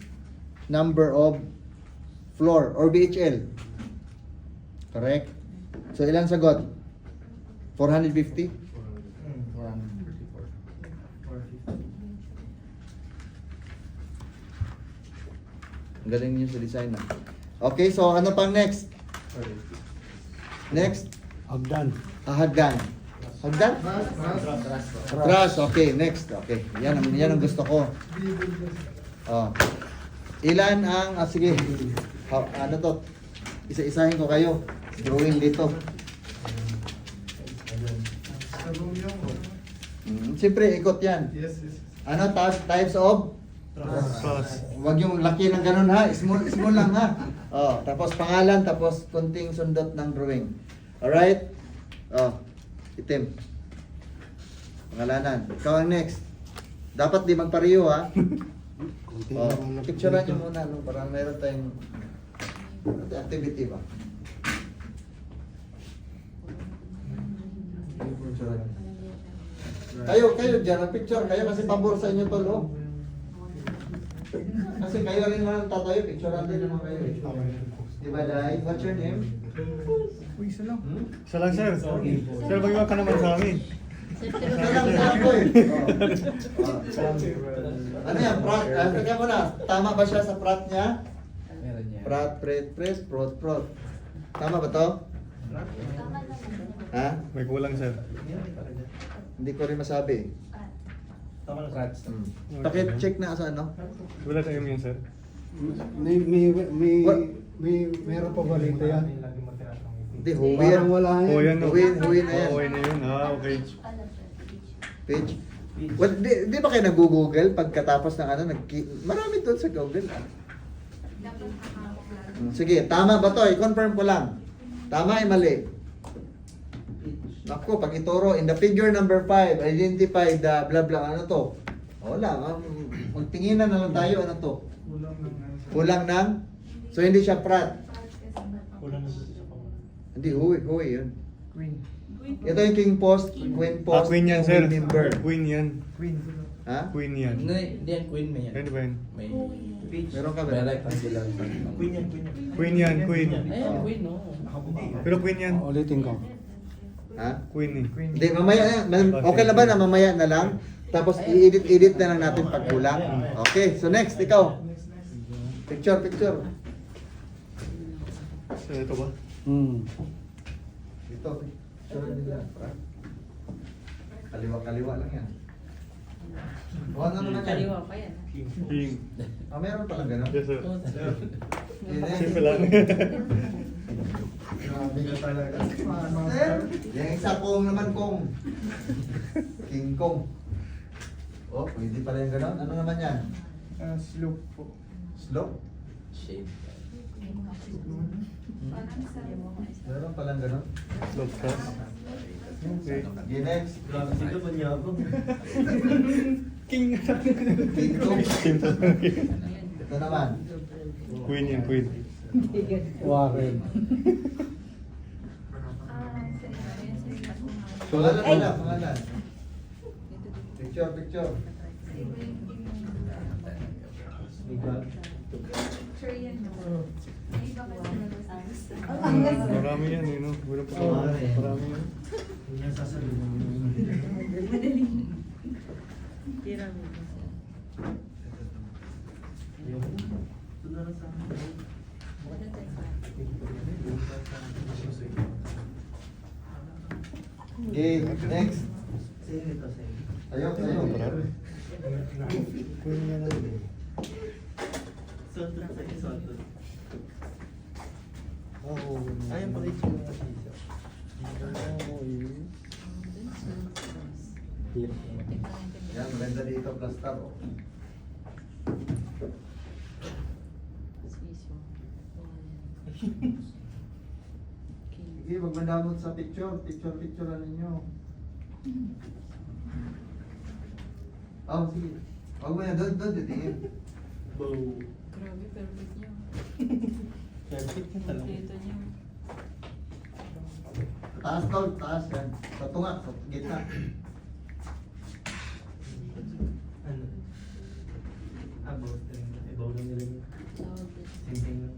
number of floor or BHL. Correct? So ilang sagot? 450? 450. Ang galing niyo sa design na. Okay, so ano pang next? Next? Hagdan. Hagdan. Hagdan? Trust. Okay, next. Okay. Yan ang gusto ko. Oh. Ilan ang sige. Ano to? Isa-isahin ko kayo. Drawing dito. Sa room yung... Siyempre, ikot yan. Yes. Ano types of? Trust. Huwag yung laki ng ganun ha. Small lang ha. Oh, tapos pangalan, tapos kunting sundot ng drawing. Alright? Oh, itim. Pangalanan. Ikaw ang next. Dapat di magpareho ha. Konti Oh, lang ang picturean nyo muna para meron tayong activity ba? Picturean nyo. Kayo dyan, ang picture kayo kasi pabor sa inyo to, no? Kasi kayo rin naman tatayo, picturean din naman kayo eh. Diba, Dai? What's your name? Uy, isa lang. Isa lang, sir. Sir, mag-iwan ka naman sa amin. Ito lang sa ako eh. Ano yan, prat? Teka mo na, tama ba siya sa prat niya? Meron niya. Prat, press, prot. Tama ba to? Ha? May kulang, sir. Hindi ko rin masabi. Tama na sa Paki-check na sa ano? Wala sa yun, sir. Meron pa ba rito yan? Hindi, huwi yan. Parang wala Oh, yan. yan. no. Huwi na yan. Oh, na yun. Ah, okay. Page. Well, di ba kayo nag-google pagkatapos ng marami doon sa Google. Sige, tama ba to? I-confirm ko lang. Tama ay mali? Ako, pag ituro, in the figure number 5, identify the blah blah, ano to? Wala, magtinginan na lang tayo, ano to? Kulang ng Kulang ng? So hindi siya prat. Hindi, huwi yun. Queen. Ito yung king post, queen post, Queen yan, sir. member. Queen yan. Queen. Ha? Queen yan. Hindi yan, queen may yan. Ano ba yan? May Meron ka ba? may rectangular. Queen yan. Queen yan, queen. Ayan, queen, no? Pero queen yan. Ulitin ko. Ha? Queen eh. Queen. Hindi, mamaya okay na ba na mamaya na lang? Tapos i-edit na lang natin pag kulang. Okay, so next, ikaw. Picture. So, ito ba? Ito, picture nila. Kaliwa lang yan. Ano naman yan? Kaliwa pa yan. King. Meron palang gano'n. Yes, sir. Simple Simple lang. Grabe ka talaga. Yung isa kong naman kong. King Kong. Oh, pwede pala yung gano'n. Ano naman yan? Slope po. Slope? Shape. Meron palang gano'n. Love trust. Okay. Okay, next. Grabe dito ba niya ako? King Kong. Ito naman. Queen yan, queen. Warren. Pangalan. Picture. Picture yan, no? May iba kasi nag-usas. Marami yan eh, no? Walang Oo, marami yan. Hindi yan sasaluhin. Madaling. Pyramid na sir. Yung, ito na lang sa akin. Ano tayo sa Okay, next. Sa'yo ito, sa'yo. Ayaw, ayaw. Kunin niya lang. Soto na sa'yo, soto. Oo. Ayun pala yung mga sisa. Oo, yun. Here. Yan, maganda dito, plaster. Oh. Sige, magmandamot sa picture. Picture ninyo. Oh, sige. Huwag mo yan, doon, titiin. Bow. Grabe, perfect niyo. Perfect yung talaga. Kompleto niyo. Taas tol, taas yan. Sa tunga, sa gitna. Ano? Bow. Bow lang nila yun. Tawag din. Same thing lang.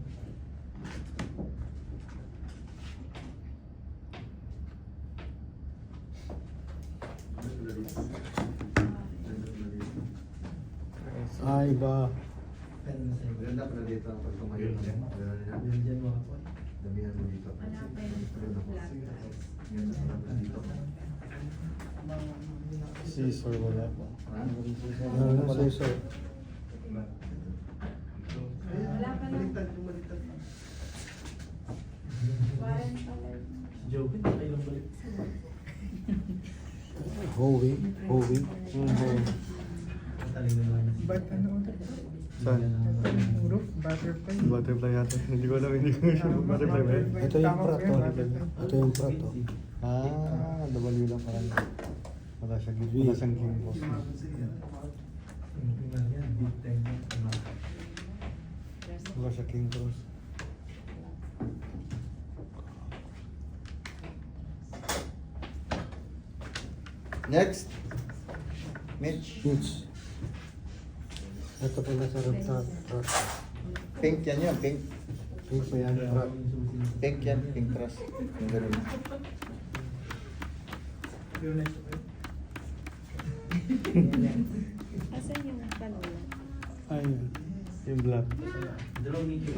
Ay, ba. Ano na sa'yo? Maganda pala dito ang pagtumayo. Yan dyan mga po. Damihan mo dito. Wala pa yung flat. Yan, sarap na dito. Scissor wala pa. Ha? Ano na scissor? Wala pa na. Warren pala. Joe, hindi kayo lang balik. Howie. Howie. Howie. Taling naman. But ano ulit? Saan? Roof, butterfly. Butterfly yata. Hindi ko alam, hindi ko sure. Butterfly ba yun? Ito yung Tama prato. ba yun? Butterfly. Ito yung prato. Ah, W lang pala. Wala siyang wala siyang king boss. Big time. Wala siyang king cross. Next. Mitch. Mitch. Ito pala sa prato. Pink yan yun, pink. Pink pa yan, prato. Pink yan, pink truss. Yung ganun. Yung next one. Asan yung panola? Ayun. Yung black. Draw me to.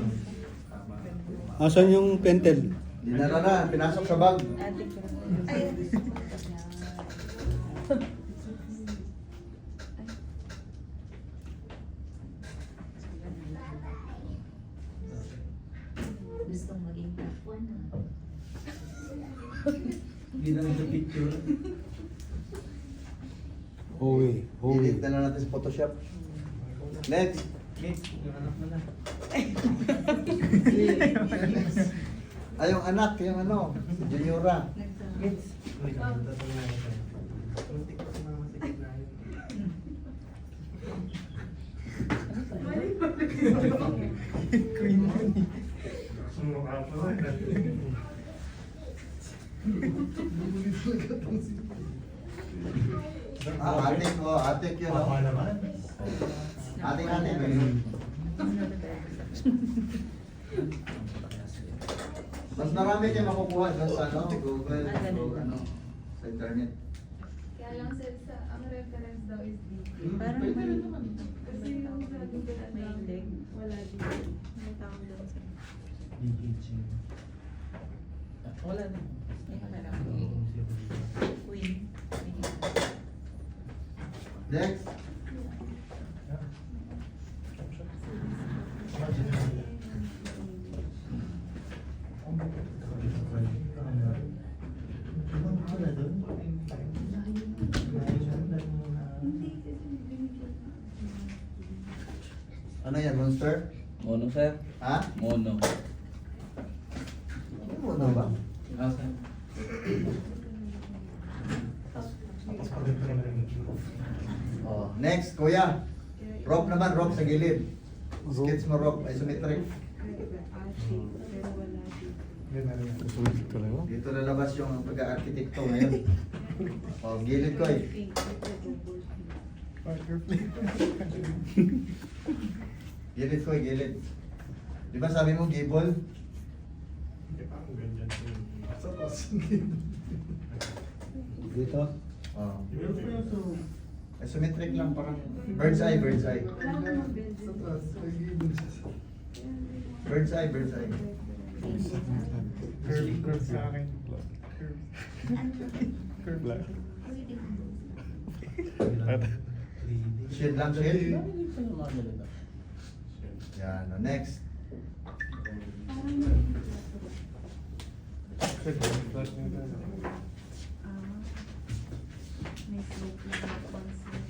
Asan yung pentel? Dinala na, pinasok sa bag. Ate ko. Ay, gustong maging top 1 na. Hindi lang sa picture. Howie. Howie. Edit na lang natin sa Photoshop. Next. Mitch, yung anak mo na. Ay, yung anak, yung ano, si Juniora. Mitch. Wait, tatanungin ko tayo. Kunti ko sumama sa gitna yun. Queen Money. Sumukha pa. Ah, atik, oh, atik yun. Baka Oh. naman. Atik, atik. Mas marami kayo makukuha doon sa ano, Google, o ano, sa internet. Kaya lang sir, ang reference daw is dito. Parang Pwede may- rin naman. Kasi yung sa Google ang May leg. wala dito. May tawag doon sa... DH. Wala na. May kamera. Oo. Queen. Next. Ano yan, monster? Mono, sir? Ha? Mono. Ano ba? Ah, sir. Oh, next, kuya. Rope naman, rope sa gilid. Skits mo rope, isometric. Pero wala dito. Yun na rin. Sulit talaga. Dito lalabas yung pagka-arkitekto ngayon. Oh, gilid ko eh. Pink, ito double pink. Butterfly. Gilid ko, gilid. Di ba sabi mo gibol? Hindi pa ako ganyan. Sa taas. Dito. Oo. Meron pa yun, so, Isometric lang, parang bird's eye, bird's eye. Wala namang bed. sa taas, may gilid siya sa... Bird's eye, bird's eye. Curve sa akin. Curve. Curve lang. Shield lang, shield. Narinig ko yung mga ganito. Yan, next. May slope na concept.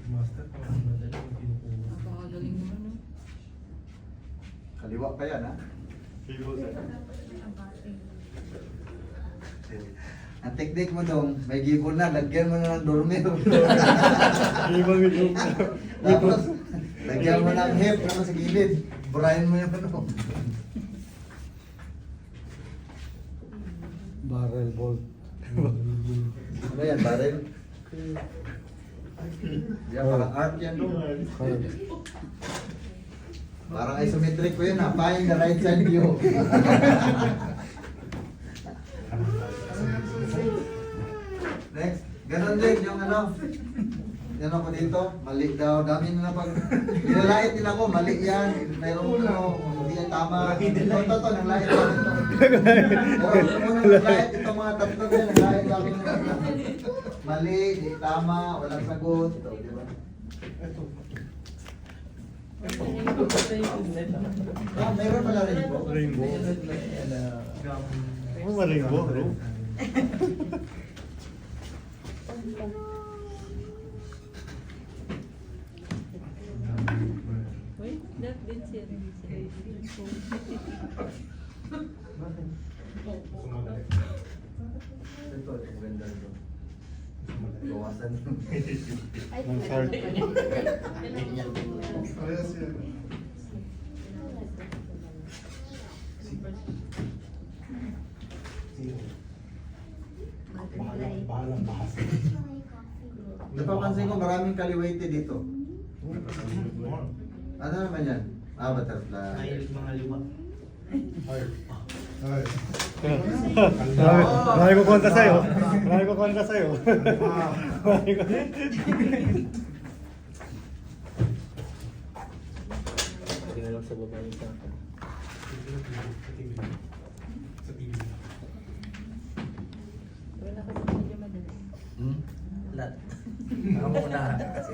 Master, parang madali yung kinukuha. Napakagaling naman, no? Kaliwa pa yan, ha? Ang technique mo dong, may gibol na, lagyan mo na ng dormir. Ibang video. Tapos, lagyan mo ng hip, tapos sa gilid. Burahin mo yung ano. Barrel bolt. Ano yan, barrel? Yan, parang arc yan dong. Curve. Parang isometric ko yun, ha? Find the right side view. Next, ganun din yung ano. Yan ako dito, mali daw. Dami na pag nilalait nila ko, mali yan. Mayroong ano, hindi yan tama. Ito, nanglait lang ito. Pero yung unang nanglait, itong mga tatlo din, nanglait lang ito. Mali, di tama, walang sagot. Ito, di ba? Ah, mayroon pala rin po. Rainbow. Gapon. Ano ba rainbow, bro? Wait, that din siya. Sumadali. Ito, maganda ito. Sumadali. Bawasan. Mansard. Parehas yan. Butterfly. Bahalang bahas. Napapansin ko maraming kaliwete dito. Ano naman yan? Ah, butterfly. Mahilig mga liwa. Marami ko konta sa'yo. Marami ko konta sa'yo. Marami ko. Hindi na lang sa baba yung sa akin. Sa TV. Sa TV. Wala ka sa medyo madali. Lahat. Ako muna kasi.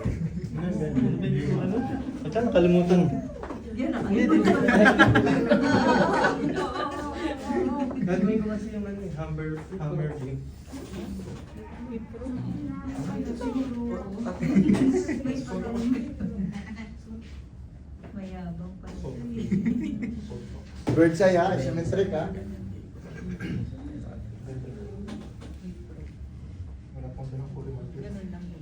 Ano? At saan nakalimutan? Gagawin ko kasi yung ano, hammer beam. Mayabang pa. Bird's eye ha, isometric ha. Wala pang ganang kulay man. Ganun lang yun.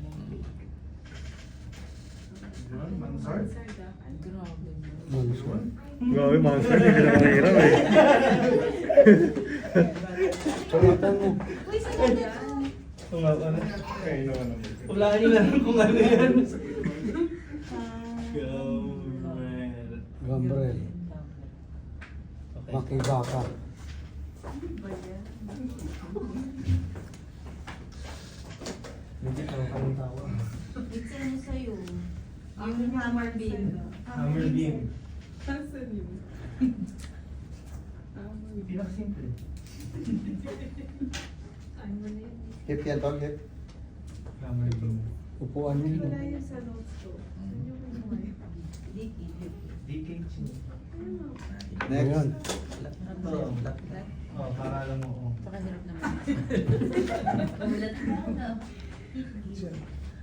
Mansard? Grabe. Mansard. Grabe, monster. Hindi na mahirap eh. Sulatan mo. Uy, saan ka? Tumapa na. Kaya naman ang Wala nyo lang kung ano yan. Gambrel. Makibaka. Hindi ka kang tawa. It's ano sa'yo? Yung hammer beam. Hammer beam. Saan yun? Pinakasimple. Ay, mali yun. Hip yan to, hip. Hammer beam. Upuan niyo. Wala yun sa notes ko. Saan yung kinuha yun? Diki. DKG. Ano? Next. Ayan. Oh, para alam mo. Oh. Saka hirap naman. Ulat na.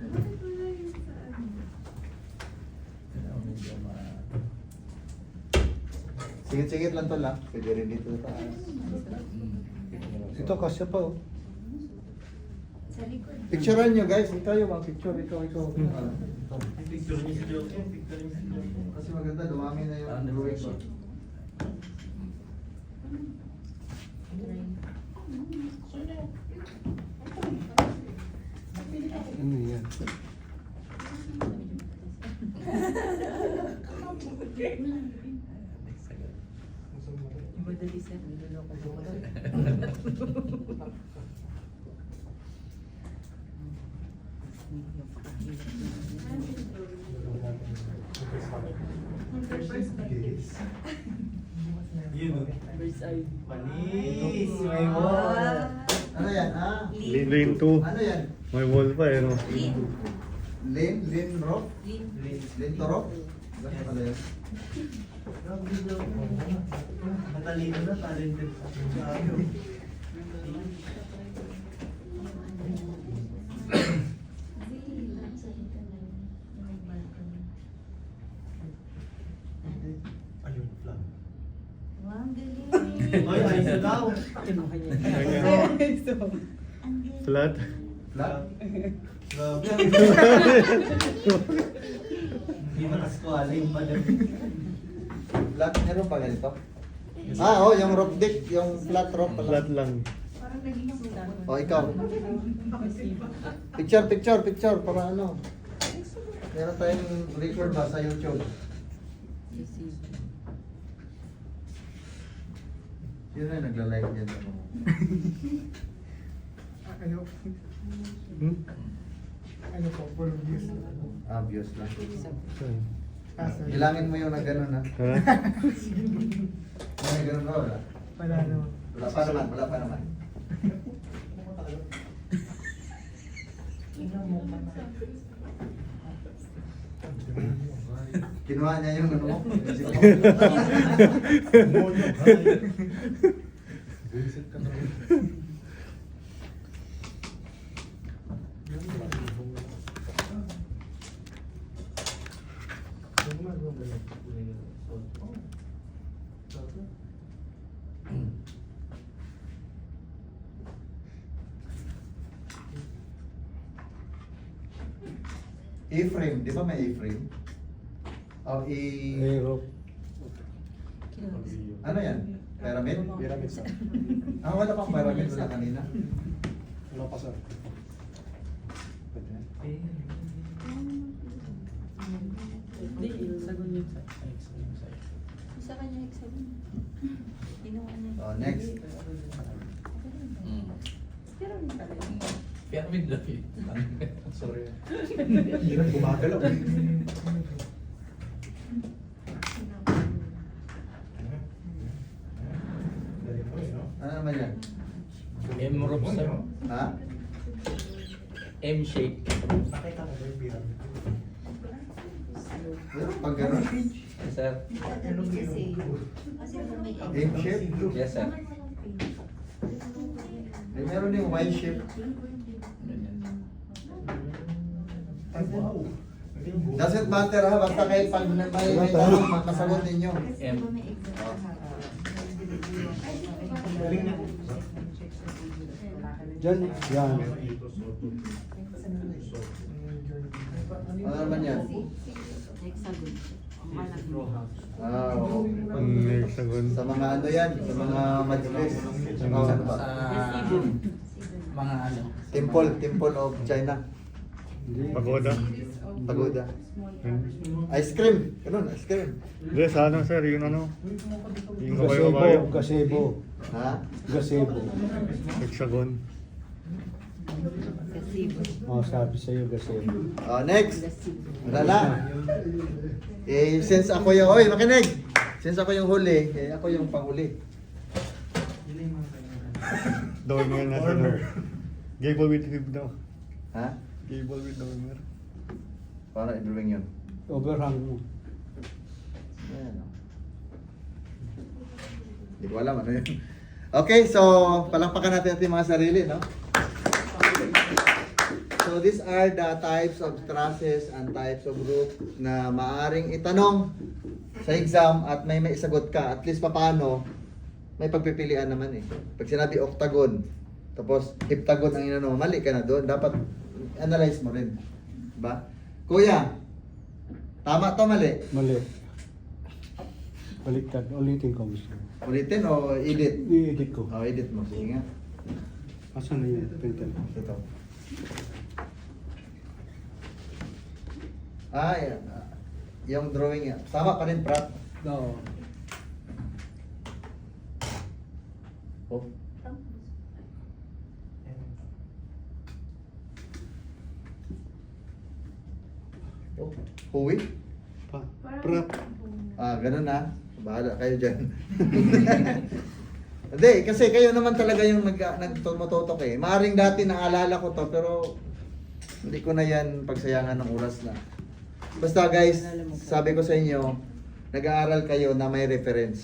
Bakit wala yun sa ano? Medyo Sigit-sigit lang to lang. Pwede rin dito sa taas. Ito kasya pa oh. Sa likod. Picturean nyo guys. Ikaw yung mga picture. Ikaw. Picture niyo si Joker. Picture niyo si Joker. Kasi maganda, dumami na yung drawing ko. Ano yan? Madali sir, niloloko ko. Yun o. Bird's eye. Panis! May wall! Ano yan, ha? Lane 2. Ano yan? May wall pa eh, no? Lin rock? Lin. Lin to rock? Ano pala yan? Matalino na, talented pa. Ayun, flag. Wow, ang galing. Oy, ayos na daw. Kinuha niya. Ano Ang galing. Flat. Flat? Grabe. Hindi nakaskwala yung madam. Flat? Meron pa ganito? Ah, oh, yung rock deck, yung flat rock pala. Flat lang. Parang naging yung Oh, ikaw. Picture, para ano. Meron tayong record ba sa YouTube? Sino na nagla-like dyan? Hmm? Ano po, full views. Obvious lang. Saan? Bilangin mo yung na gano'n ha. Ha? May gano'n ba wala? Wala naman. Wala pa naman. Kinuha niya yung ano mo. A-frame, di ba may A-frame? Oh, Aero. Ano yan? Pyramid? Pyramid sir. Ah, wala pang pyramid wala kanina. Wala pa sir. Hindi, hexagon yun sir. Isa kanya hexagon. Ginawa niya. Oh, next. Pero hindi pa rin. Pyramid lang yun. Sorry. Hirap gumagalaw. Ano naman yan? M-rope sir. Ha? M-shape. Nakita ko ba yung pyramid? Meron pang gano'n? Sir. Ano kasi? Kasi kung may M shape? Yes sir. May meron yung Y shape. Ay, wow. Doesn't matter ha, basta kahit pag may tanong, makasagot ninyo. Kasi M. kung may exam ka. Galing na. Diyan, yan. Ano naman yan? Hexagon. Ah, oo. Hexagon. Sa mga ano yan, sa mga majlis. Oh, ano ba? Sa mga ano. Temple of China. Pagoda. Pagoda. Ice cream. Ganun, ice cream. Hindi, sa ano sir, yung ano? Yung Gazebo, kabayo-kabayo. gazebo. Ha? Gazebo. Hexagon. Oh, sabi sa'yo, gazebo. Oh, next. Wala na. Eh, since ako yung, oy, makinig. Since ako yung huli, eh, ako yung panghuli. Dormer na sir. no? Gable with hip daw. Ha? Gable with dormer. Para i-drawing yun. Overhang mo. Ayan, oh. Hindi ko alam ano yun. Okay, so palakpakan natin ating mga sarili, no? So these are the types of trusses and types of roof na maaring itanong sa exam at may maisagot ka. At least papaano, may pagpipilian naman eh. Pag sinabi octagon, tapos heptagon ang inano, mali ka na doon. Dapat analyze mo rin. Diba? Kuya, tama to mali? Mali. Baliktad. Ulitin ko gusto. Ulitin o edit? I-edit ko. Oh, edit mo. Sige nga. Asan na yun? Printer. Ito. Ah, yan. Yung drawing yan. Tama pa rin, Prat. No. Oh. Oh. Huwi? Prep. Ah, ganun na. Bahala kayo dyan. Hindi, kasi kayo naman talaga yung nagtumototok eh. Maaring dati naalala ko to, pero hindi ko na yan pagsayangan ng oras na. Basta guys, sabi ko sa inyo, nag-aaral kayo na may reference.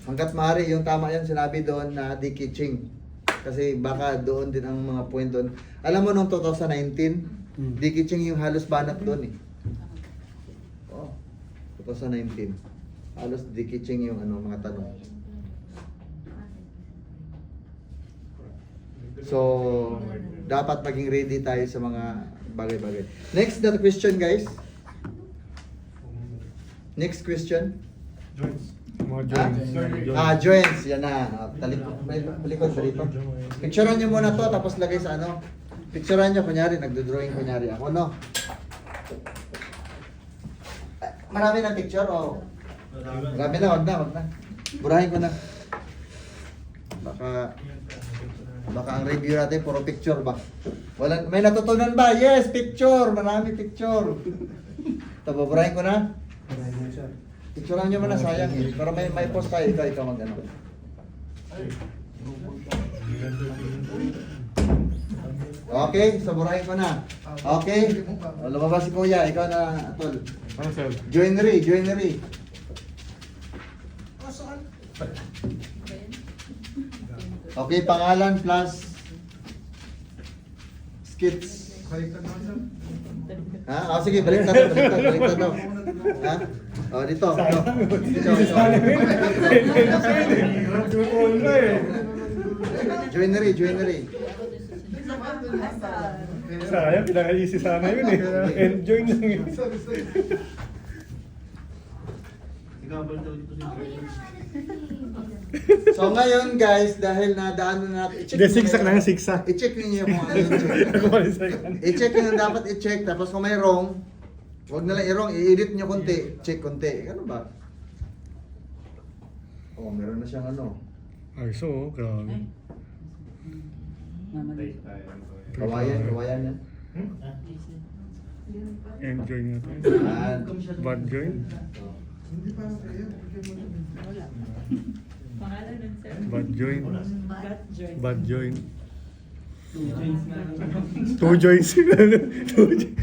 Hanggat maaari, yung tama yan sinabi doon na di-kitching. Kasi baka doon din ang mga point doon. Alam mo nung 2019, di-kitching yung halos banat doon eh. Oh, 2019. Halos di-kitching yung ano, mga tanong. So, dapat maging ready tayo sa mga bagay-bagay. Next na question guys. Next question. Joints. Mga Ah? joints. Joints. Yan na. Balikod dito. Picturean nyo muna to, tapos lagay sa ano. Picturean nyo, kunyari, nagdo-drawing kunyari ako, no? Marami na picture, o? Marami na, wag na. Burahin ko na. Baka ang review natin, puro picture ba? May natutunan ba? Yes, picture! Marami picture. Tababurahin ko na. Picturean nyo muna, sayang eh. Pero may post tayo, ikaw mag-ano. Okay, saburahin ko na. Okay, lumabas si Kuya, ikaw na, Tol. Ano sir? Joinery. Okay, pangalan plus skits. Ha? Sige, baliktad daw. Ha? Oh, dito. Joinery. Sayang, pinaka-easy sana yun eh. Enjoy lang yun. So ngayon guys, dahil nadaan na natin, Hindi, zigzag na nga, zigzag. I-check niyo kung ano yung i-check yung dapat i-check, tapos kung may wrong, huwag na lang i-wrong, i-edit nyo konti, check konti. Ano ba? Oh, meron na siyang ano. Ay, so, grabe. Kawayan yan. Enjoy nga tayo. Yan. Bad joint. Pangalan nun, sir? Bad joint. Bad joint. Bad joint. Two joints na. Two joints. Two joints.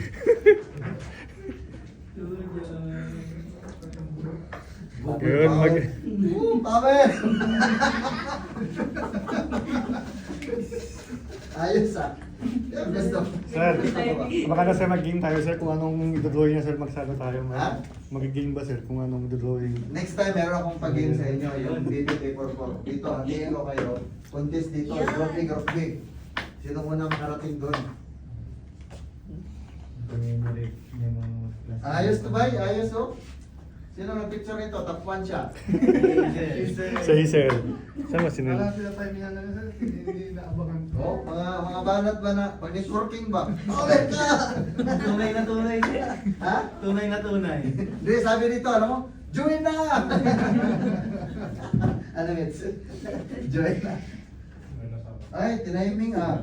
Yun, Tama yan. Ayos ah. Yan, gusto. Sir, baka na sir mag-game tayo sir kung anong i-drawing niya sir, magsalo tayo. Ha? Mag-game ba sir kung anong i-drawing? Next time, meron akong pag-game sa inyo, yung video paper 4. Dito, handiin ko kayo. Contest dito, group B. Sino muna makarating doon? Ayos to ba? Ayos oh? Sino nag-picture nito? Top 1 siya. Say sir. Saan ba sinil? Oh, mga banat ba na? Pag-networking ba? Okay ka! Tunay na tunay. Ha? Tunay na tunay. Hindi, sabi dito, alam mo? Join na! Ano it's? Join na. Ay, tiniming ah.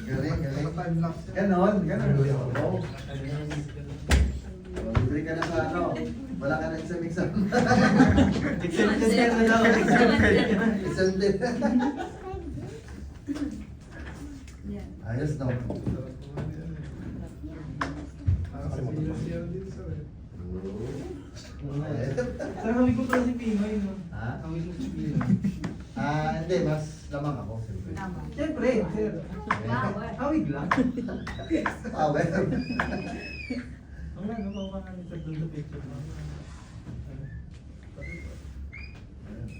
Galing. Ganon. Oh. Libre ka na sa ano. Wala ka na exam. Exempted na daw. Extended. Ayos no. Sir, hawig ko pala si Pinoy, no? Ha? Hawig ko si Pinoy. Hindi, mas lamang ako. Siyempre. Siyempre, sir. Hawig lang. Ah, well. Wala, no? Papakan ni sir doon sa picture mo.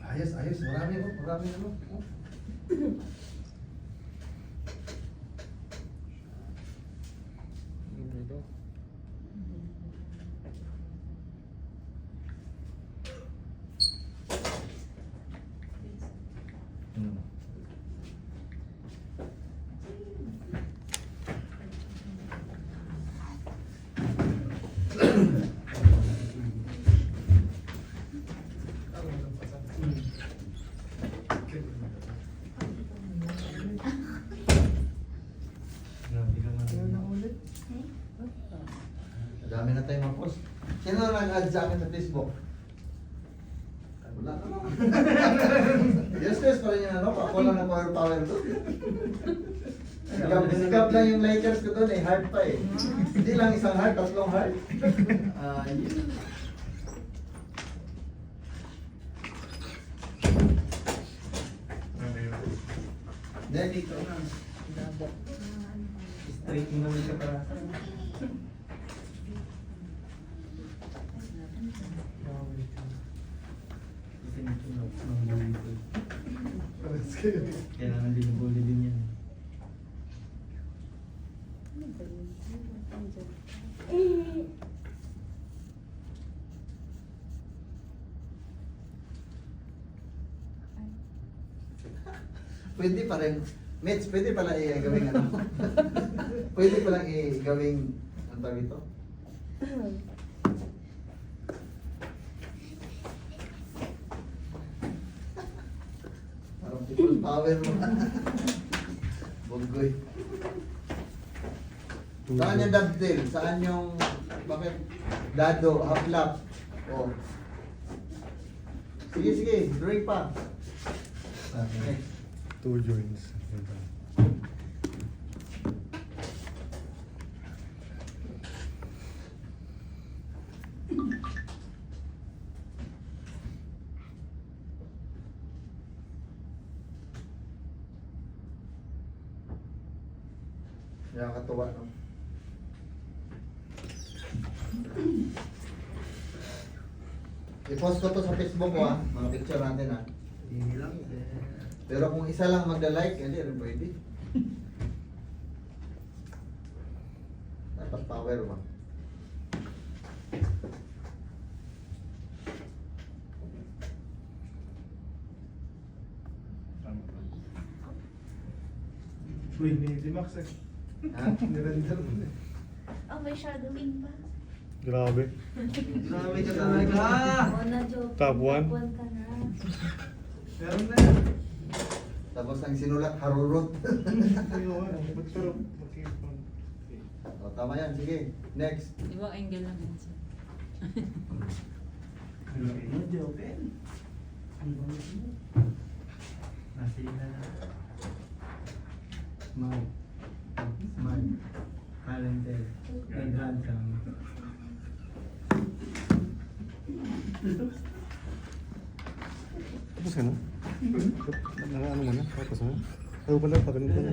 Ayos. Marami ano. Dami na tayong mag-post. Sino na nag-add sa akin sa Facebook? Wala naman. Yes, pa rin yung ano, ako lang ng power doon. Sigap lang yung Lakers ko doon eh, heart pa eh. Hindi lang isang heart, tatlong heart. Yun. Then, dito na. Straight mo naman siya para. Kailangan din bully din yan. Pwede pa rin. Mets, pwede pala i-gawing ano? Pwede palang i-gawing, ano tawag ito? Parang people power mo. Bunggoy. Saan yung dovetail? Saan yung, bakit? Dado, haplap. Oh. Sige, sige, drawing pa. Next. 2 joints. Nakakatuwa, no? I-post ko to sa Facebook ko, mga picture natin, Hindi lang. Pero kung isa lang magda-like, hindi rin pwede. Dapat power ba? Uy, ni Max eh. Ha? Nirandar mo eh. Oh, may shadowing pa. Grabe. Grabe ka talaga! Oo na, joke. Top one? Top 1 ka na. Meron na yan. Tapos ang sinulat, harurot. Ayun, ba't pero magkipon? O, tama yan, sige. Next. Ibang angle lang yun, sir. Ano, joke eh? Nasa yun na lang. Smart. Smart. Talented. And handsome. Tapos ka na? Ano mo na? Tapos na? Ayaw pala, pagaling ka na.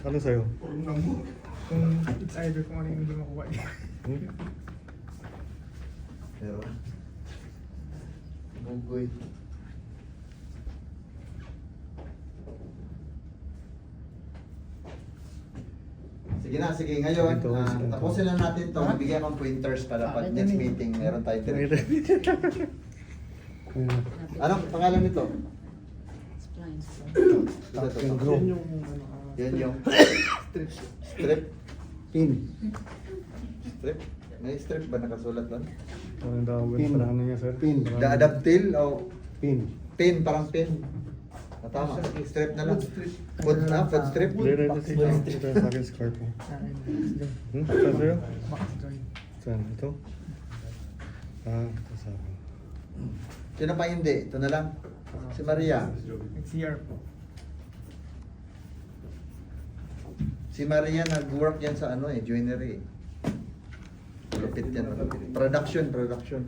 Ano sa'yo? Kung it's either kung ano yung hindi makuha niya. Hmm? Pero, bunggoy. Sige na, sige. Ngayon, Ito, ito. tapusin lang natin to. Bigyan kong pointers para pag next meeting, meron tayo direction. Anong pangalan nito? Splines. Ito, ito, ito. Grow. Yan yung strip. Pin. Strip? May strip ba nakasulat doon? Ang tawag Pin. parang ano niya, sir? Pin. The adaptil o Pin. pin, parang pin. Tama, strip na lang. Foot na, foot strip. Hindi, ito sa akin scarf mo. Saan sa'yo? Max join. Saan? Ito? Ito sa akin. Sino pa hindi? Ito na lang. Si Maria. CR po. Si Maria nag-work yan sa ano joinery. Malapit yan, malapit. Production.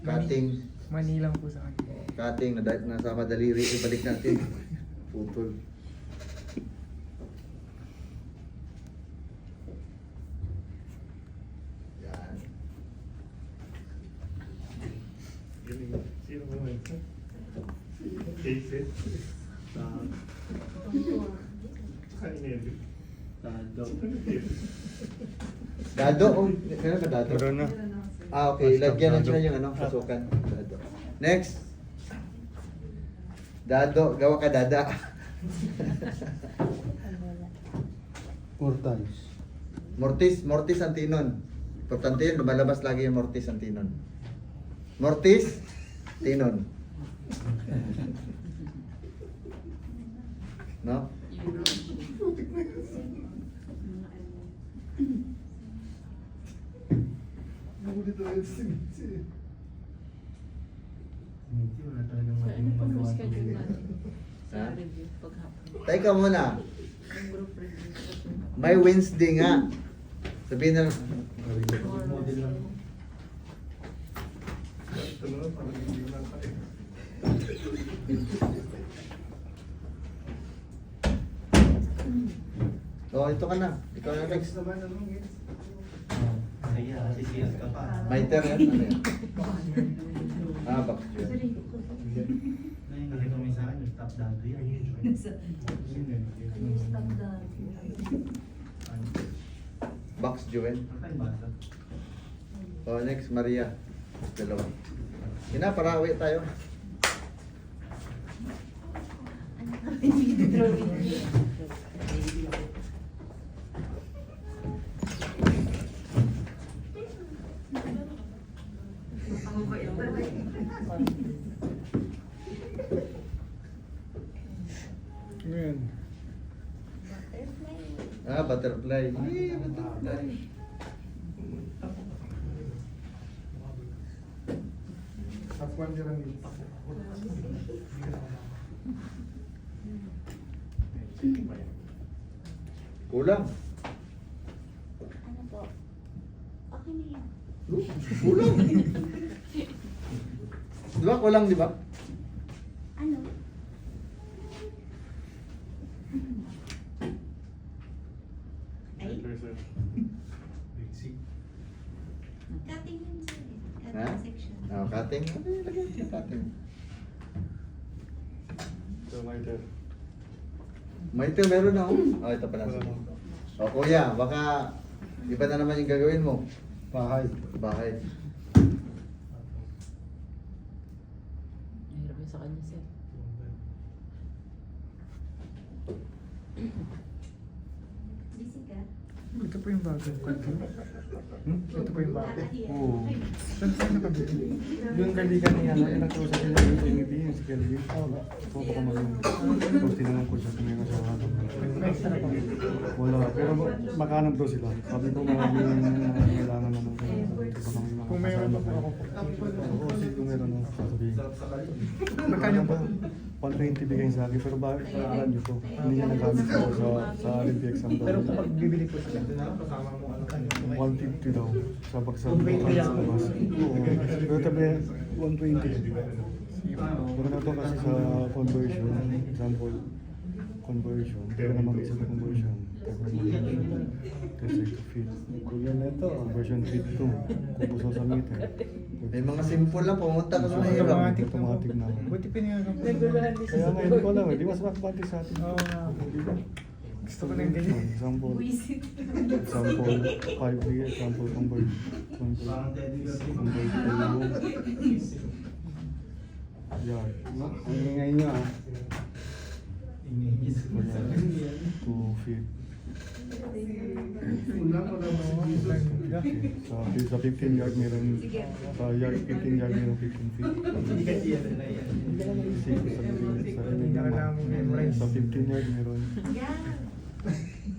Cutting. Manilang po sa akin. Cutting, nasa madaliri. Ibalik natin. Putol. Yan. Sino ba naman ito? Cases? Dado. Oh, meron ka dado? Meron na. Ah, okay. Basta Lagyan na dado. siya yung ano, pasukan. Dado. Next. Dado. Gawa ka dada. Mortals. Mortis antinon. Importante yun, lumalabas lagi yung mortis antinon. Mortis, tinon. No? Hindi, wala talagang So, ano po magawa. schedule natin? Sa Ha? review paghapon. Teka muna, Yung group review. may Wednesday nga. Sabihin na, Model lang. oh, ito ka na. Ikaw na next. Kaya, sisiyas ka pa. Maiter yan. Ano yan? Ah, box yun. Na yung nag-recommend sa akin, yung stop dado yan. Stop the... Box Jewel. Ang tayo basa. Oh, next, Maria. Dalawa. Para uwi tayo. Ano ka hindi drawing? Ang mabait talaga. Ano yan? Ah, butterfly. Eh, butterfly. Kulang. Ano po? Okay na yan. Kulang. Di ba? Kulang, di ba? Ano? Ay, cutting yun sir. Ha? Cutting section. Oh, cutting. Lagyan yung cutting. So, Maiter. May ito, meron na. Oh, ito pala. O kuya, baka iba na naman yung gagawin mo. Bahay. Bahay. Mahirap yun sa kanya, sir. Busy ka? Ito po yung bago. Ito po yung bago. Oo. Ay, Saan tayo nakabili? Yung kaibigan niya, yung nagkausap niya yung community, yung si Kelvin. So, baka tapos tinanong ko siya kung meron siya ano. Wala. Pero makahanap daw sila. Sabi ko maraming kailangan naman. Kung meron pa po ako. Oo, kung meron ako sasabihin. Magkano ba? 120 bigay sa akin, pero bakit alam niyo po, hindi niya nagamit ako sa RMP exam daw. Pero kapag bibili ko sila, kasama mo ano kanyo. 150 daw sa baksan. 120 lang. Oo. Pero tabi 120. Pero na to kasi sa conversion, example, conversion. Pero na mag-isa sa conversion. Kasi to fit. Kuya na ito. Conversion fit to. Kung gusto sa meter. May mga simple lang, pumunta ka sa mahirap. Automatic na. Buti pinayagan ko. Kaya nga, hindi ko alam eh. Di mas mathematics sa atin. Oo nga. Gusto ko ng ganyan. Example. buwisit. Example, 5 years, example, convert. Parang teddy bear. Convert to yard. Ang ingay nyo ah. Images. To feet. Sa 15 yard meron, sa yard 15 yard meron 15 feet. Hindi kasi yan na yan. Kasi sa ilan naman, sa 15 yard meron. Yeah.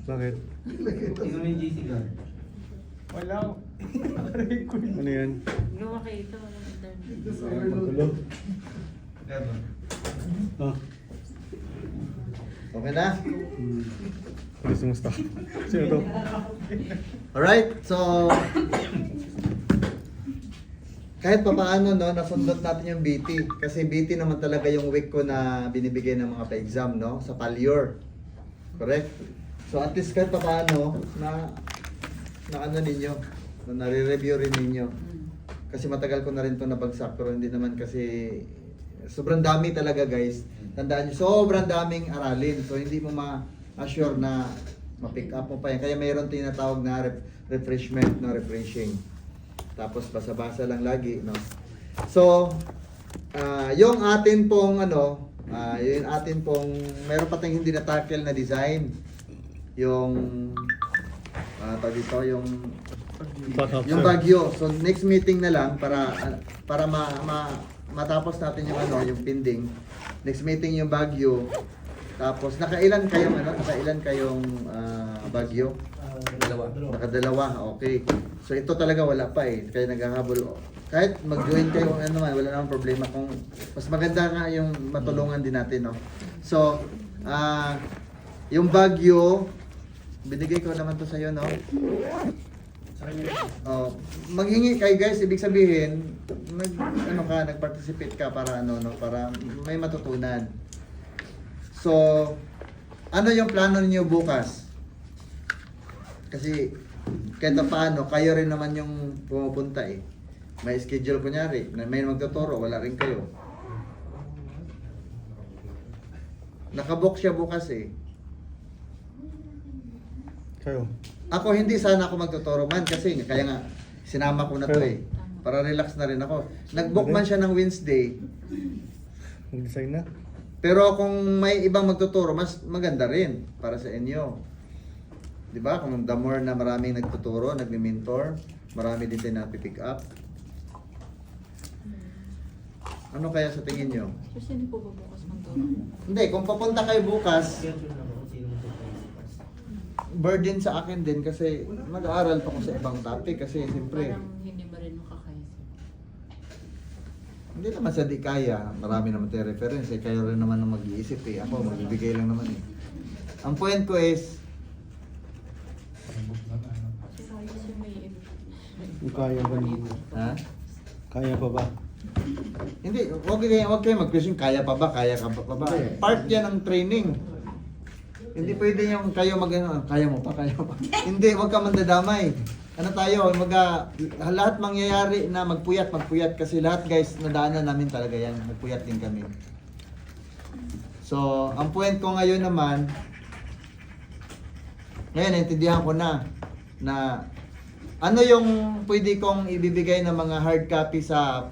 Bakit? Sino may GC guard? Wala ko. Ano yan? Gawa kayo ito. Walang internet. Pagkulog. Gano'n. Ah. Okay na? Alis mo staff. Sino to? Alright, so kahit pa paano no, nasundot natin yung BT. Kasi BT naman talaga yung week ko na binibigay ng mga pa-exam no, sa Palyur. Correct? So at least kahit pa paano na ano ninyo, na nare-review rin ninyo. Kasi matagal ko na rin to nabagsak pero hindi naman kasi sobrang dami talaga guys. Tandaan nyo, sobrang daming aralin. So hindi mo ma-assure na ma-pick up mo pa yan. Kaya mayroon tinatawag na refreshment, no, refreshing. Tapos basa-basa lang lagi, no. So, yung atin pong yung atin pong meron pa tayong hindi na-tackle na design. Yung tawag dito, yung bagyo. So next meeting na lang para matapos natin yung yung pending. Next meeting yung bagyo. Tapos nakailan kayong bagyo? Dalawa. Nakadalawa, okay. So ito talaga wala pa eh, kaya naghahabol. Kahit mag-join kayo ano man, wala namang problema kung mas maganda nga yung matulungan din natin, no. So, yung Baguio, binigay ko naman to sa iyo, no. Sa kanya. Oh, maghingi kayo guys, ibig sabihin, nag-participate ka para ano, no, para may matutunan. So, ano yung plano niyo bukas? Kasi kahit paano, kayo rin naman yung pumupunta eh. May schedule kunyari, may magtuturo, wala rin kayo. Nakabook siya bukas eh. Kayo. Ako hindi sana ako magtuturo man kasi kaya nga sinama ko na to eh. Para relax na rin ako. Nag-book man siya ng Wednesday. Nag-design na? Pero kung may ibang magtuturo, mas maganda rin para sa inyo. 'Di ba? Kung the more na maraming nagtuturo, nagme-mentor, marami din tayo na-pick up. Ano kaya sa tingin nyo? So, sino po ba bukas magturo? Hindi, kung papunta kayo bukas, Schedule na ba kung sino magtutuloy bukas? burden sa akin din kasi mag-aaral pa ko sa ibang topic kasi siyempre, Parang hindi ba rin makakaya sir? hindi naman sa di kaya, marami naman tayo reference eh, kayo rin naman ang mag-iisip eh, ako magbibigay lang naman eh. Ang point ko is, Kasi may Kung kaya ba naman? ha? Kaya pa ba? Hindi, wag kayo mag-question, kaya pa ba, kaya ka pa ba? Part yan ng training. Hindi pwede yung kayo kaya mo pa. Hindi, wag ka mandadamay. Ano tayo, lahat mangyayari na magpuyat kasi lahat guys, nadaanan namin talaga yan, magpuyat din kami. So, ang point ko ngayon naman, ngayon, naintindihan ko na ano yung pwede kong ibibigay ng mga hard copy sa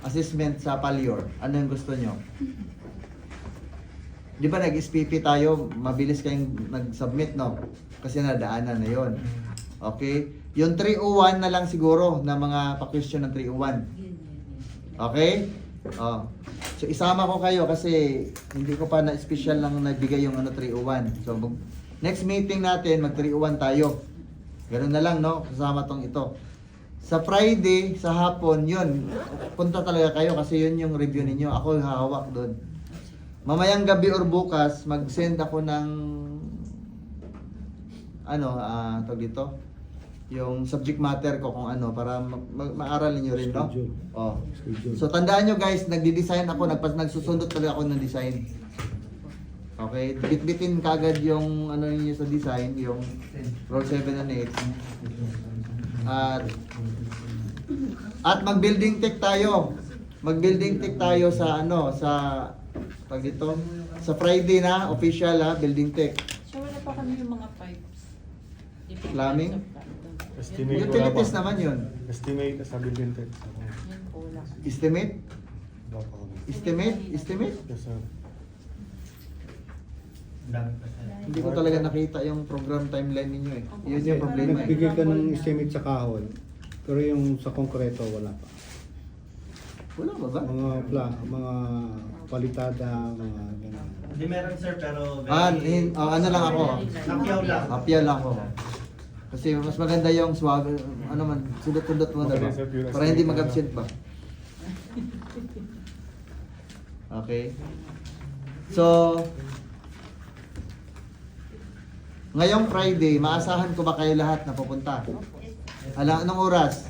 assessment sa Palior? Ano yung gusto nyo? Di ba nag-SPP tayo, mabilis kayong nag-submit, no? Kasi nadaanan na yon. Okay? Yung 301 na lang siguro na mga pa-question ng 301. Okay? Oh. So isama ko kayo kasi hindi ko pa na-special lang nagbigay yung 301. So next meeting natin, mag-301 tayo. Ganun na lang, no? Kasama tong ito. Sa Friday, sa hapon, yun. Punta talaga kayo kasi yun yung review ninyo. Ako yung hahawak doon. Mamayang gabi or bukas, mag-send ako ng tawag dito, yung subject matter ko kung ano, para maaral niyo rin, no? Schedule. Oh. Schedule. So tandaan nyo guys, nagdi-design ako, nagsusundot talaga ako ng design. Okay, bit-bitin kagad yung ano niyo sa design, yung roll 7 and 8. At mag-building tech tayo. Mag-building tech tayo sa dito, sa Friday na official building tech. So, wala pa kami yung mga pipes. Plumbing? Estimate Utilities naman yun. Estimate sa building tech. Yan po lang. Estimate? Wala pa kami. Estimate? Yes, sir. Dami pa tayo. Hindi ko talaga nakita yung program timeline ninyo eh. Yun yung problema eh. Nagbigay ka ng estimate sa kahon, pero yung sa konkreto wala pa. Wala ba ba? Mga palitada, mga ganun. Hindi meron sir, pero very... Ano lang ako. Nakyaw lang. Hapya lang ako. Kasi mas maganda yung swag, sundot-sundot mo diba? Para hindi mag-absent ba? Okay. So, ngayong Friday, maasahan ko ba kayo lahat na pupunta? Anong oras?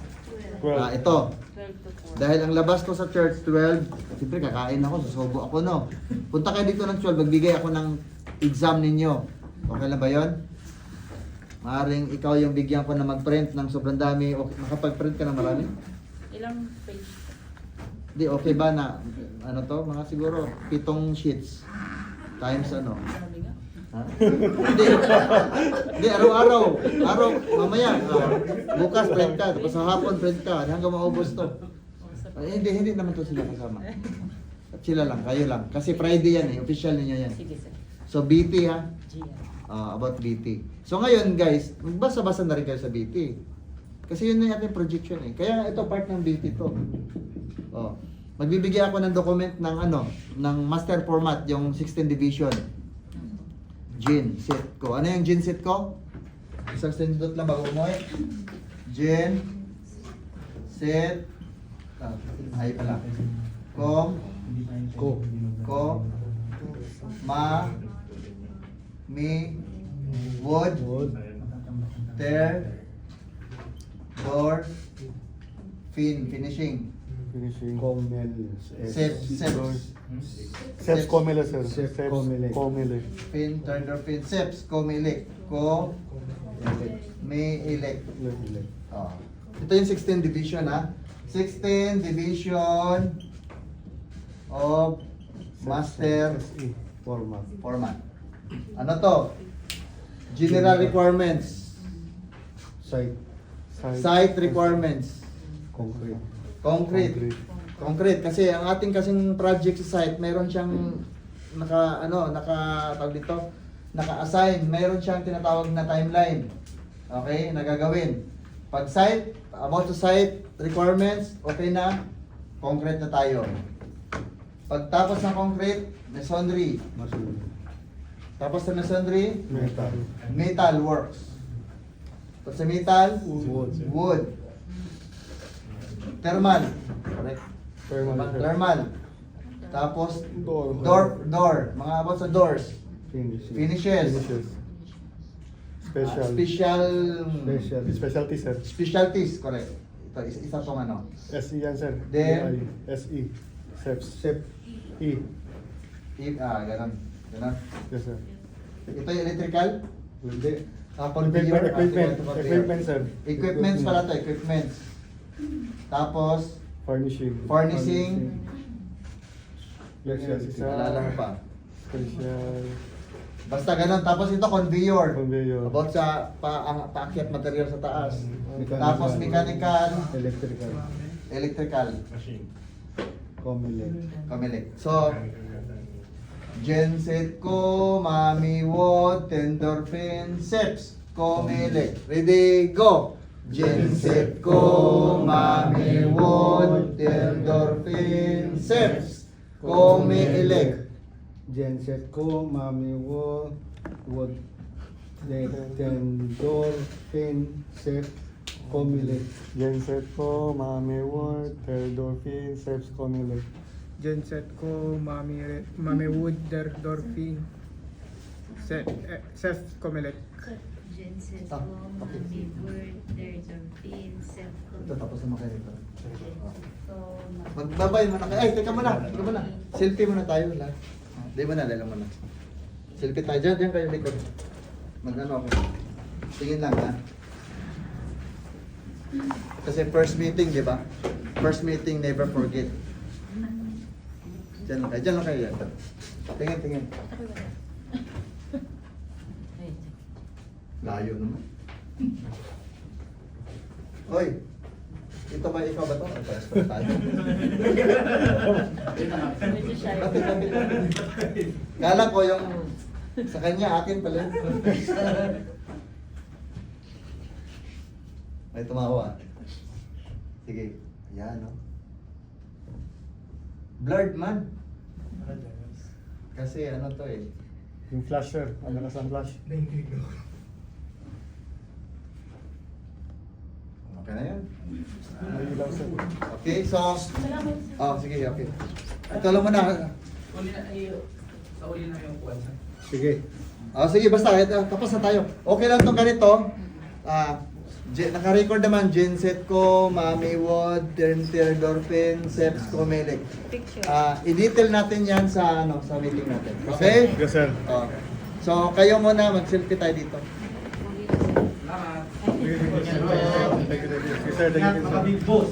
Ito. 12 to 4. Dahil ang labas ko sa church 12, siyempre kakain ako, susubo ako, no. Punta kayo dito ng 12, magbigay ako ng exam ninyo. Okay lang ba yon? Maaring ikaw yung bigyan ko na mag-print ng sobrang dami. Okay, makapag-print ka na marami? Ilang page? Di, okay ba na, mga siguro, 7 sheets. Times Marami nga. Ha? Hindi, araw-araw. Mamaya. Bukas print ka, tapos sa hapon print ka, hanggang maubos to. Hindi naman to sila kasama. At sila lang, kayo lang. Kasi Friday yan official niyo yan. Sige sir. So BT ha, Gian. about BT. So ngayon guys, magbasa-basa na rin kayo sa BT. Kasi yun na yung ating projection eh. Kaya ito part ng BT to. Oh. Magbibigay ako ng document ng ng master format, yung 16 division. Gene set ko. Ano yung gene set ko? Isang sindot lang bago mo eh. Gen, set, ay pala. Ko, ma, mi, wood, ter, door, finishing. Finishing. Comel. Sep, Seps Comele, sir. Seps Seps Comele. Comele. fin, turn door, fin, seps, comilik, ko, mi, elect. Oh. Ito yung 16 division ha. 16 division of master SE. Format. format. Ano to? General requirements, Site. site requirements, Concrete. concrete kasi ang ating kasing project sa site mayroon siyang tawag dito, naka-assign, mayroon siyang tinatawag na timeline. Okay, nagagawin. Pag site, about to site requirements, okay na, concrete na tayo. Pagtapos ng concrete, masonry. Masonry. Tapos sa masonry, Metal. metal works. Pag sa metal, wood. Thermal. Correct. Thermal. Tapos, door. Mga about sa doors. Finishes. Specialty, sir. Specialties, correct. Ito, isa tong ano. SE yan, sir. Then- SE. Seps. Sep. E. Ganon. Yes, sir. Ito yung electrical. Hindi. Conveyor. Equipment, sir. Equipments pala to, equipments. Tapos, Furnishing. furnishing. Specialty, sir. Alala mo pa. Special. Basta ganon. Tapos ito, conveyor. Conveyor. About sa paakyat material sa taas. Mechanical. Tapos mechanical, Electrical. electrical, Comele. comilik. So, genset ko, mami wood, tendorphin, seps, comilik. Ready, go! Genset ko, mami wood, tendorphin, seps, comilik. Genset ko, mami wood, tendor, fin, sep, comile. Genset ko, Mami Wood, Terdorfin, Seps Comile. Genset ko, Mami Wood, Dorfin, Seth Comelec. Genset Ah, ko, okay. Mami Word, Terdorfin, Seth Ito, tapos naman kayo ito. So, Magbabay mo na kayo. Ay, teka muna. Selfie muna tayo lahat. Di mo na, lala mo na. Selfie tayo. Diyan kayo likod. Mag-ano ako. Tingin lang ha. Kasi first meeting, di ba? First meeting, never forget. Diyan lang kayo. Tingin. Layo naman. Hoy! Ito ba ikaw ba ito? Ay, pares pa tayo. Medyo shy. Lapit. Kala ko yung sa kanya, akin pala. May tumawa. Sige. Ayan, no? Blurred man. Kasi ano to eh. Yung flash, sir. Ang lakas ng flash. Okay na yan. May ilaw, sir. Okay, so... Oh, sige, okay. Ito lang muna. Sa uli na yung kuwan, sir. Sige. Sige, basta. Tapos na tayo. Okay lang itong ganito. Naka-record naman, genset ko, Mami Wood, Terdorfin, Seps Comelec. Picture. I-detail natin yan sa meeting natin. Okay? Yes, sir. So, kayo muna, mag-selfie tayo dito. Salamat. Thank you, sir. Thank you, sir. Mga big boss.